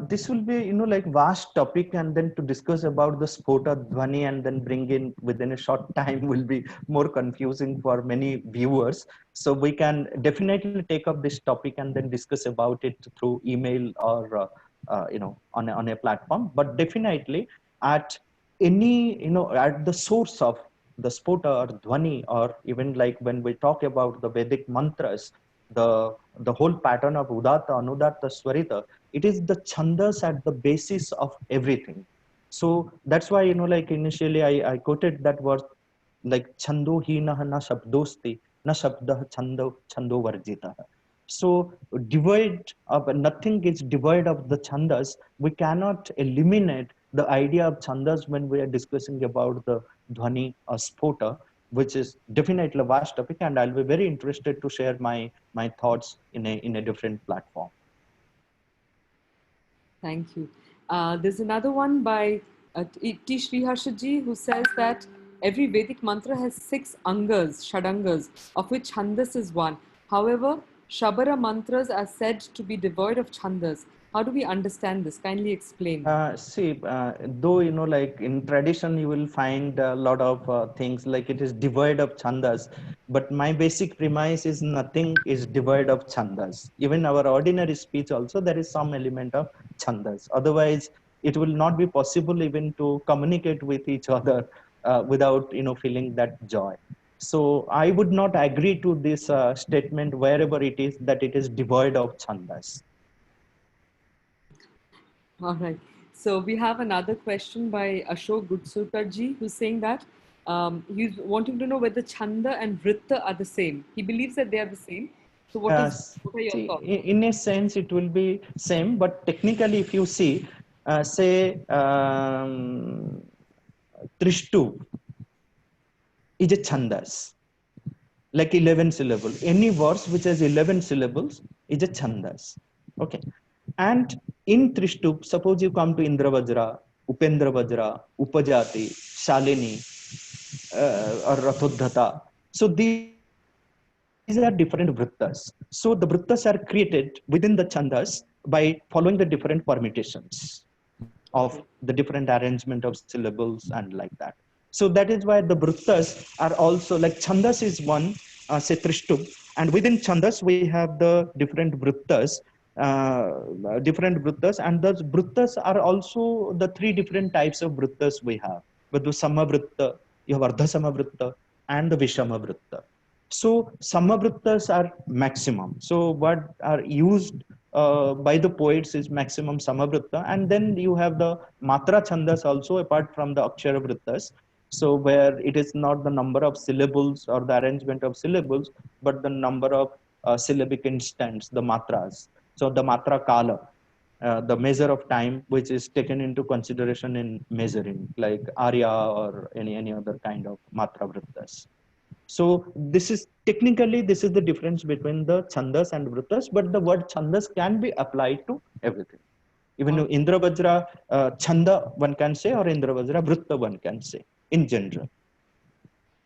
This will be, like vast topic, and then to discuss about the spota dhvani and then bring in within a short time will be more confusing for many viewers. So we can definitely take up this topic and then discuss about it through email or, on a platform. But definitely at any, at the source of the spota or dhvani, or even like when we talk about the Vedic mantras, the whole pattern of udatta, anudatta, swarita, it is the chandas at the basis of everything. So that's why, like initially I quoted that word, like chando hina na shabdosti, na shabda chando varjita. So divide of nothing is devoid of the chandas. We cannot eliminate the idea of chandas when we are discussing about the dhvani or spota, which is definitely a vast topic, and I'll be very interested to share my thoughts in a different platform. Thank you. There's another one by T. Sriharshaji who says that every Vedic mantra has 6 angas, shadangas, of which Chandas is one. However, Shabara mantras are said to be devoid of Chandas. How do we understand this? Kindly explain. See, though, like in tradition, you will find a lot of things like it is devoid of chandas, but my basic premise is nothing is devoid of chandas. Even our ordinary speech also, there is some element of chandas. Otherwise, it will not be possible even to communicate with each other without, feeling that joy. So I would not agree to this statement wherever it is that it is devoid of chandas. All right. So we have another question by Ashok Gutsurkarji who's saying that he's wanting to know whether Chanda and Vritta are the same. He believes that they are the same. So what are your See, thoughts? in a sense, it will be same, but technically, if you see, say, Trishtu is a chandas, like 11 syllable. Any verse which has 11 syllables is a chandas. Okay. And in Trishtup, suppose you come to Indra Vajra, Upendra Vajra, Upajati, Shalini, or Rathodhata. So these are different vrittas. So the vrittas are created within the chandas by following the different permutations of the different arrangement of syllables and like that. So that is why the vrittas are also like chandas is one, say Trishtup, And within Chandas, we have the different Vrittas, and those Vrittas are also the three different types of Vrittas we have. With the Samavritta, you have Ardha Samavritta and the Vishamavritta. So Samavrittas are maximum. So what are used by the poets is maximum Samavritta, and then you have the Matra Chandas also apart from the Akshara Vrittas. So where it is not the number of syllables or the arrangement of syllables, but the number of syllabic instants, the matras. So the matra kala, the measure of time which is taken into consideration in measuring, like arya or any other kind of matra vrittas. So this is technically this is the difference between the chandas and vrittas, but the word chandas can be applied to everything. Even Indra Vajra chanda one can say, or Indra Vajra vritta one can say in general.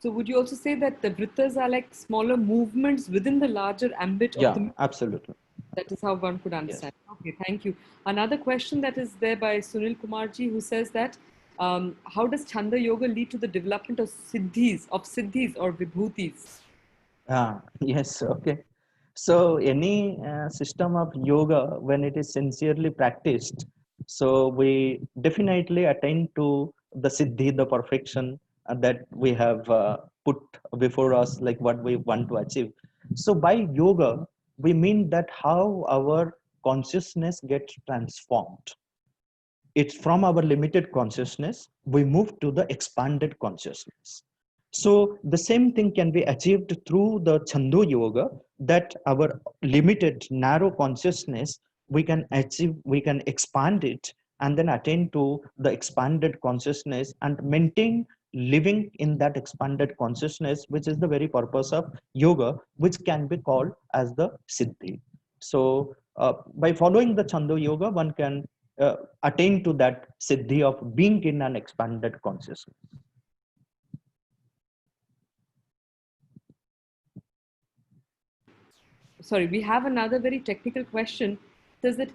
So would you also say that the vrittas are like smaller movements within the larger ambit of Yeah, the? absolutely. That is how one could understand. Okay, thank you. Another question that is there by Sunil Kumarji, who says that how does Chanda Yoga lead to the development of siddhis or vibhutis? Yes, okay. So any system of yoga, when it is sincerely practiced, so we definitely attain to the siddhi, the perfection that we have put before us, like what we want to achieve. So by yoga, we mean that how our consciousness gets transformed. It's from our limited consciousness, we move to the expanded consciousness. So the same thing can be achieved through the Chando Yoga, that our limited, narrow consciousness, we can achieve, we can expand it and then attain to the expanded consciousness and maintain living in that expanded consciousness, which is the very purpose of yoga, which can be called as the Siddhi. So by following the Chando Yoga, one can attain to that Siddhi of being in an expanded consciousness. Sorry, we have another very technical question. Says that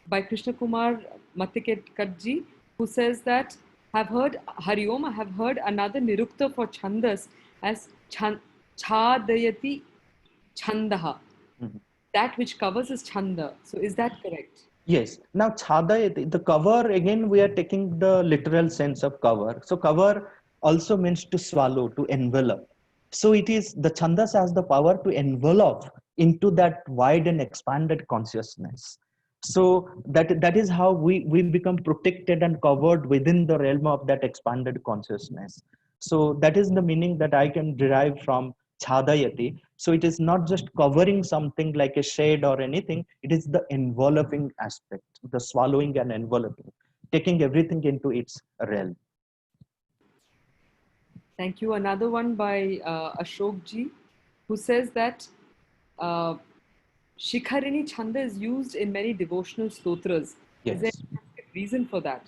by Krishna Kumar Matiketkarji, who says that have heard Hariom, I have heard another nirukta for chandas as chadayati chandaha. That which covers is chanda. So is that correct? Yes. Now, chadayati, the cover, again, we are taking the literal sense of cover. So cover also means to swallow, to envelop. So it is the chandas has the power to envelop into that wide and expanded consciousness. So that is how we become protected and covered within the realm of that expanded consciousness. So that is the meaning that I can derive from chadayati. So it is not just covering something like a shade or anything, it is the enveloping aspect, the swallowing and enveloping, taking everything into its realm. Thank you. Another one by Ashok ji, who says that uh, Shikharini Chanda is used in many devotional stotras. Is there Yes. a reason for that?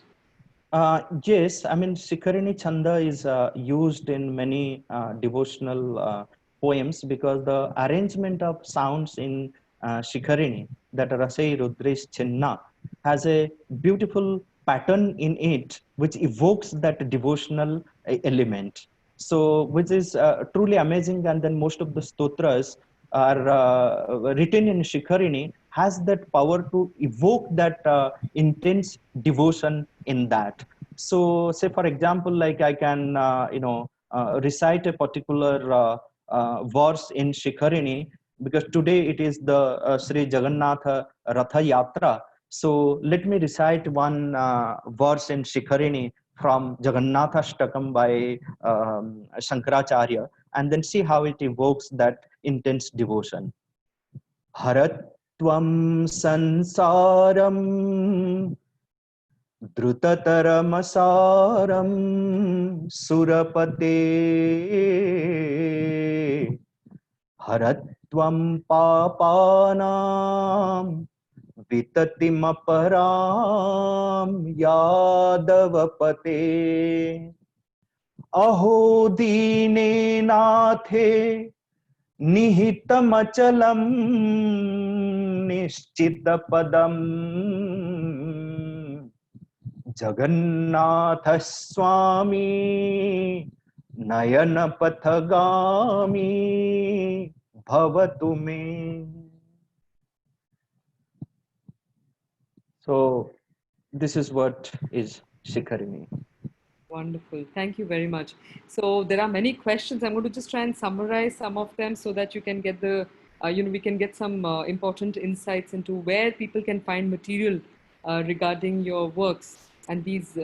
Yes, I mean, Shikharini Chanda is used in many devotional poems because the arrangement of sounds in Shikharini, that Rasai Rudresh Chinna, has a beautiful pattern in it which evokes that devotional element. So, which is truly amazing. And then most of the stotras are written in Shikharini has that power to evoke that intense devotion in that. So, say for example, like I can, recite a particular verse in Shikharini, because today it is the Sri Jagannatha Ratha Yatra. So let me recite one verse in Shikharini from Jagannathashtakam by Shankaracharya, and then see how it evokes that intense devotion. Haratvam sansaram drutataramasaram surapate haratvam papanam vitatimaparam yadavapate aho dine nathe निहितमचलं निश्चितपदम् Jagannath Swami नयनपथगामी bhavatu me. So this is what is Shikharini. Wonderful. Thank you very much. So there are many questions. I'm going to just try and summarize some of them so that you can get we can get some important insights into where people can find material regarding your works and these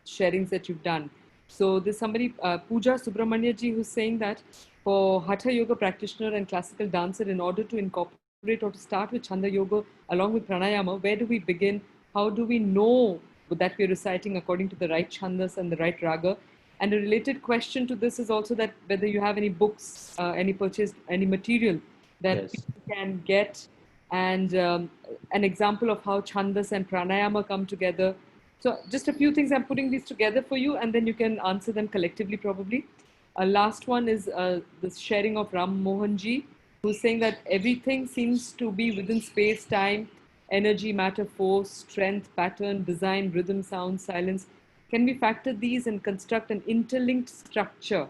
sharings that you've done. So there's somebody, Pooja Subramanya ji, who's saying that for Hatha Yoga practitioner and classical dancer, in order to incorporate or to start with Chanda Yoga along with Pranayama, where do we begin? How do we know that we're reciting according to the right chandas and the right raga? And a related question to this is also that whether you have any books, any purchased, any material that Yes. people can get, and an example of how chandas and pranayama come together. So just a few things, I'm putting these together for you, and then you can answer them collectively probably. Last one is the sharing of Ram Mohanji, who's saying that everything seems to be within space, time, energy, matter, force, strength, pattern, design, rhythm, sound, silence. Can we factor these and construct an interlinked structure?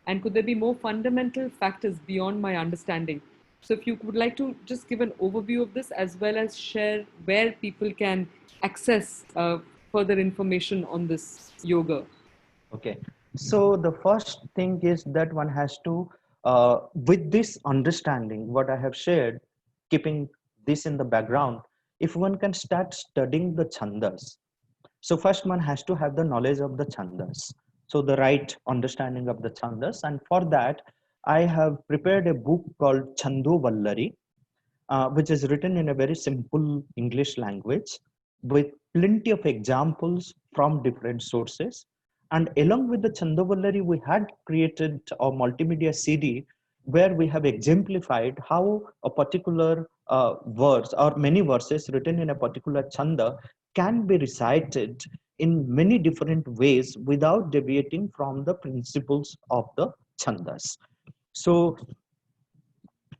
And could there be more fundamental factors beyond my understanding? So if you would like to just give an overview of this as well as share where people can access further information on this yoga. Okay. So the first thing is that one has to, with this understanding, what I have shared, keeping this in the background, if one can start studying the chandas. So first one has to have the knowledge of the chandas. So the right understanding of the chandas. And for that, I have prepared a book called Chando Vallari, which is written in a very simple English language with plenty of examples from different sources. And along with the Chandavallari, we had created a multimedia CD where we have exemplified how a particular verse or many verses written in a particular chanda can be recited in many different ways without deviating from the principles of the chandas. So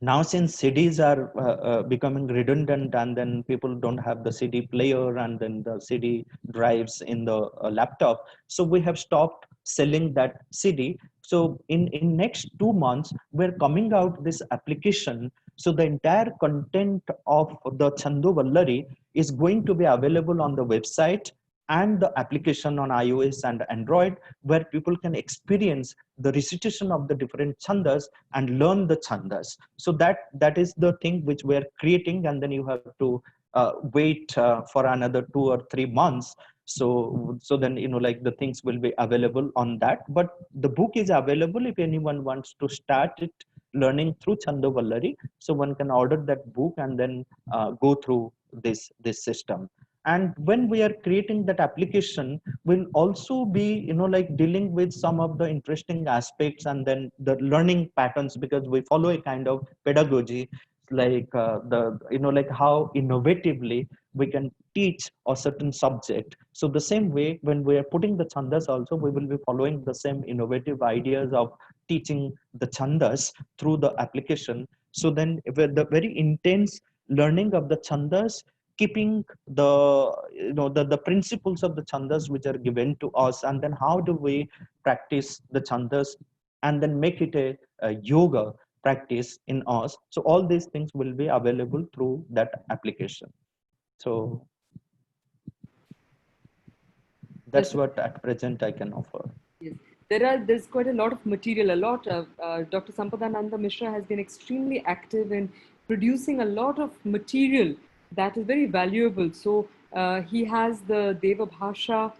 now since CDs are becoming redundant, and then people don't have the CD player and then the CD drives in the laptop, so we have stopped selling that CD. So in next 2 months we're coming out this application, so the entire content of the Chandu Vallari is going to be available on the website and the application on iOS and Android, where people can experience the recitation of the different chandas and learn the chandas. So that is the thing which we are creating, and then you have to wait for another 2 or 3 months. So then like the things will be available on that, but the book is available if anyone wants to start it learning through Chandavallari. So one can order that book and then go through this system. And when we are creating that application, we'll also be like dealing with some of the interesting aspects and then the learning patterns, because we follow a kind of pedagogy, like the like how innovatively we can teach a certain subject. So the same way, when we are putting the chandas also, we will be following the same innovative ideas of teaching the chandas through the application. So then with the very intense learning of the chandas, keeping the principles of the chandas which are given to us, and then how do we practice the chandas and then make it a yoga practice in us. So all these things will be available through that application. So that's what at present I can offer. Yes. There's quite a lot of material. Dr. Sampadananda Mishra has been extremely active in producing a lot of material that is very valuable. So he has the Deva Bhasha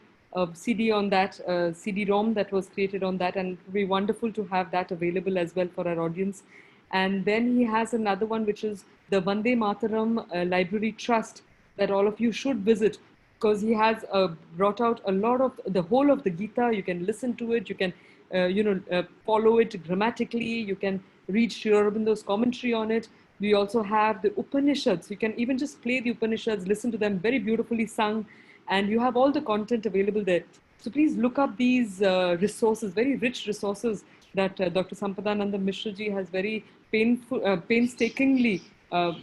CD on that, CD-ROM that was created on that, and it would be wonderful to have that available as well for our audience. And then he has another one, which is the Vande Mataram Library Trust, that all of you should visit, because he has brought out a lot of the whole of the Gita. You can listen to it, you can follow it grammatically, you can read Sri Aurobindo's commentary on it. We also have the Upanishads. You can even just play the Upanishads, listen to them, very beautifully sung, and you have all the content available there. So please look up these resources, very rich resources that Dr. Sampadananda Mishra ji has very painstakingly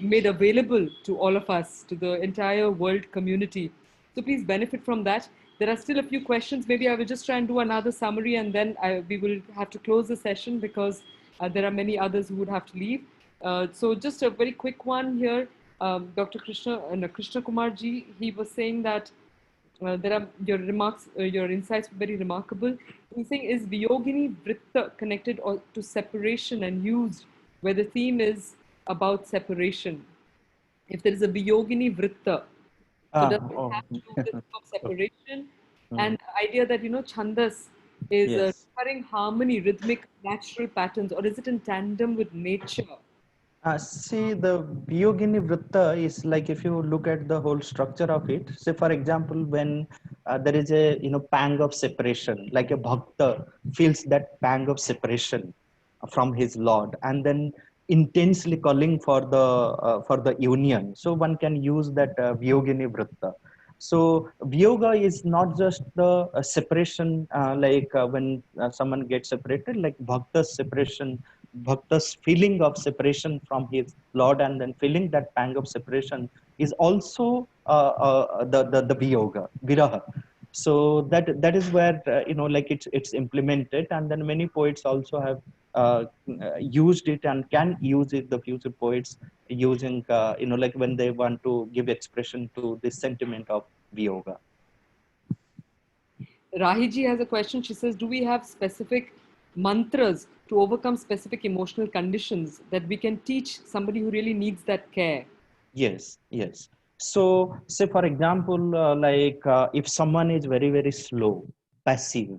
made available to all of us, to the entire world community. So please benefit from that. There are still a few questions. Maybe I will just try and do another summary, and then we will have to close the session, because There are many others who would have to leave. So just a very quick one here. Dr. Krishna Kumar ji, he was saying that there are your remarks, your insights were very remarkable. He's saying, is Viyogini Vritta connected or to separation and used where the theme is about separation? If there is a Viyogini Vritta, so does it Oh, have to do with the theme of separation? Mm. And the idea that, Chandas is a Yes. recurring harmony, rhythmic, natural patterns, or is it in tandem with nature? See, the Yogini Vritta is like, if you look at the whole structure of it, say for example, when there is a pang of separation, like a bhakta feels that pang of separation from his Lord, and then intensely calling for the union. So one can use that Vyogini Vritta. So Vyoga is not just the separation, when someone gets separated, like Bhakta's separation, Bhakta's feeling of separation from his Lord, and then feeling that pang of separation is also the Vyoga, Viraha. So that is where like it's implemented, and then many poets also have used it and can use it. The future poets using like when they want to give expression to this sentiment of Vyoga. Rahiji has a question. She says, do we have specific mantras to overcome specific emotional conditions that we can teach somebody who really needs that care? Yes, yes. So, say for example, if someone is very, very slow, passive,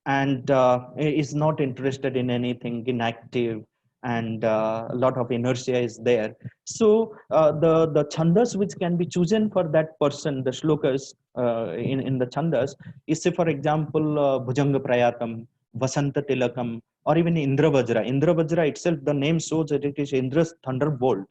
and is not interested in anything, inactive, and a lot of inertia is there. So, the chandas which can be chosen for that person, the shlokas in the chandas, is say for example, Bhujanga Prayatam, Vasanta Tilakam, or even Indra Vajra. Indra Vajra itself, the name shows that it is Indra's thunderbolt,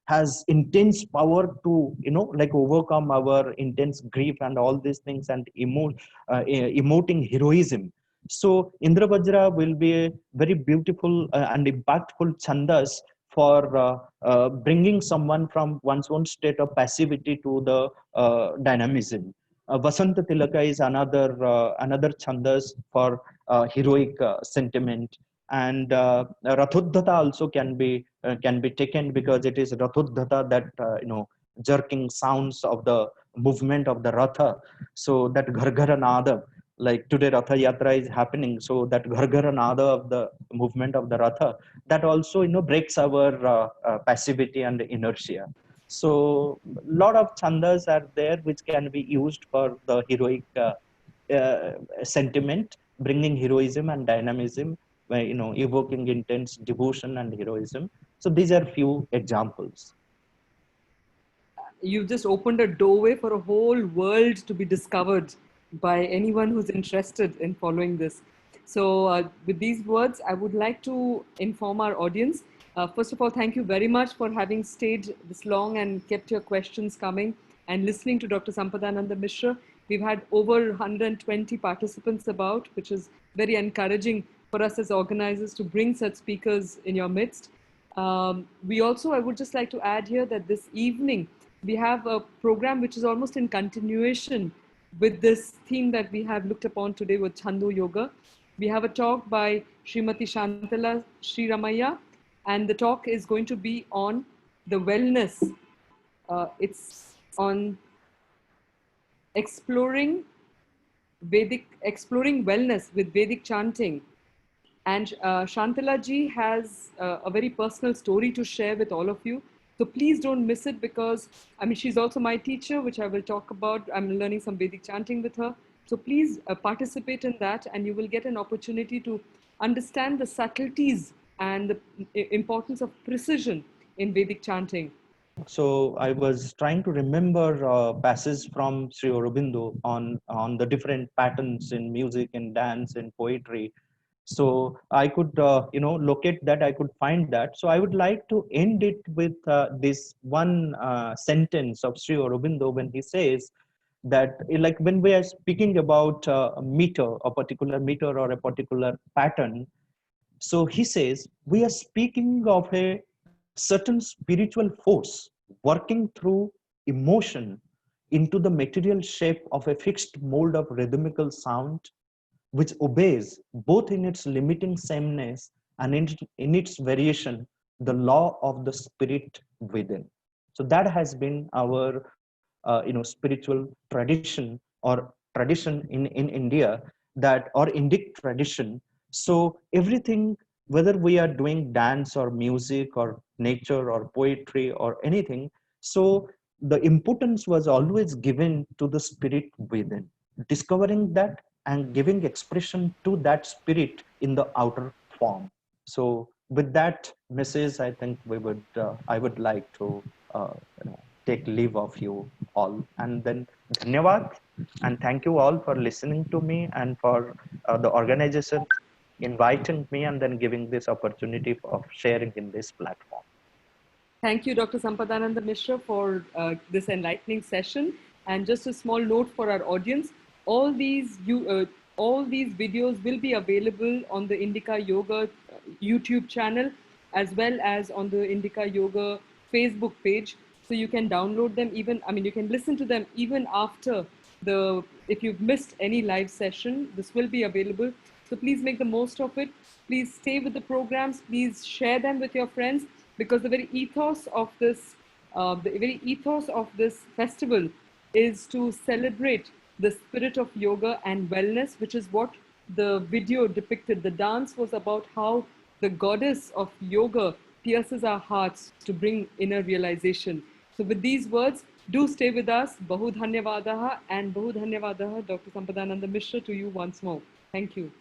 has intense power to like overcome our intense grief and all these things, and emoting heroism. So Indra Vajra will be a very beautiful and impactful chandas for bringing someone from one's own state of passivity to the dynamism. Vasanta Tilaka is another chandas for heroic sentiment, and Rathodhata also can be taken, because it is Rathodhata, that jerking sounds of the movement of the Ratha. So that Gharghara Nada, like today Ratha Yatra is happening, so that Gharghara Nada of the movement of the Ratha, that also breaks our passivity and inertia. So lot of chandas are there which can be used for the heroic sentiment, bringing heroism and dynamism, evoking intense devotion and heroism. So these are few examples. You've just opened a doorway for a whole world to be discovered by anyone who's interested in following this. So, with these words, I would like to inform our audience. First of all, thank you very much for having stayed this long and kept your questions coming and listening to Dr. Sampadananda Mishra. We've had over 120 participants about, which is very encouraging for us as organizers to bring such speakers in your midst. We also, I would just like to add here that this evening, we have a program which is almost in continuation with this theme that we have looked upon today with Chando Yoga. We have a talk by Srimati Shantala Sri Ramaya, and the talk is going to be on the wellness. It's on exploring wellness with Vedic chanting. And Shantala ji has a very personal story to share with all of you. So please don't miss it, because she's also my teacher, which I will talk about. I'm learning some Vedic chanting with her. So please participate in that, and you will get an opportunity to understand the subtleties and the importance of precision in Vedic chanting. So I was trying to remember passages from Sri Aurobindo on the different patterns in music and dance and poetry. So I could locate that, I could find that. So I would like to end it with this one sentence of Sri Aurobindo, when he says that, like when we are speaking about a meter, a particular meter or a particular pattern, so he says we are speaking of a certain spiritual force working through emotion into the material shape of a fixed mold of rhythmical sound, which obeys both in its limiting sameness and in its variation, the law of the spirit within. So that has been our spiritual tradition or tradition in India, that or Indic tradition. So everything, whether we are doing dance or music or nature or poetry or anything, so the importance was always given to the spirit within, discovering that and giving expression to that spirit in the outer form. So with that message, I think I would like to take leave of you all, and then dhanyavad, and thank you all for listening to me and for the organization inviting me and then giving this opportunity of sharing in this platform. Thank you, Dr. Sampadananda Mishra, for this enlightening session. And just a small note for our audience: all these videos will be available on the Indica Yoga YouTube channel, as well as on the Indica Yoga Facebook page. So you can download them. You can listen to them even after if you've missed any live session. This will be available. So please make the most of it. Please stay with the programs. Please share them with your friends, because the very ethos of this festival is to celebrate the spirit of yoga and wellness, which is what the video depicted. The dance was about how the goddess of yoga pierces our hearts to bring inner realization. So with these words, do stay with us. Bahu dhanyavadaha, and bahu dhanyavadaha, Dr. Sampadananda Mishra, to you once more. Thank you.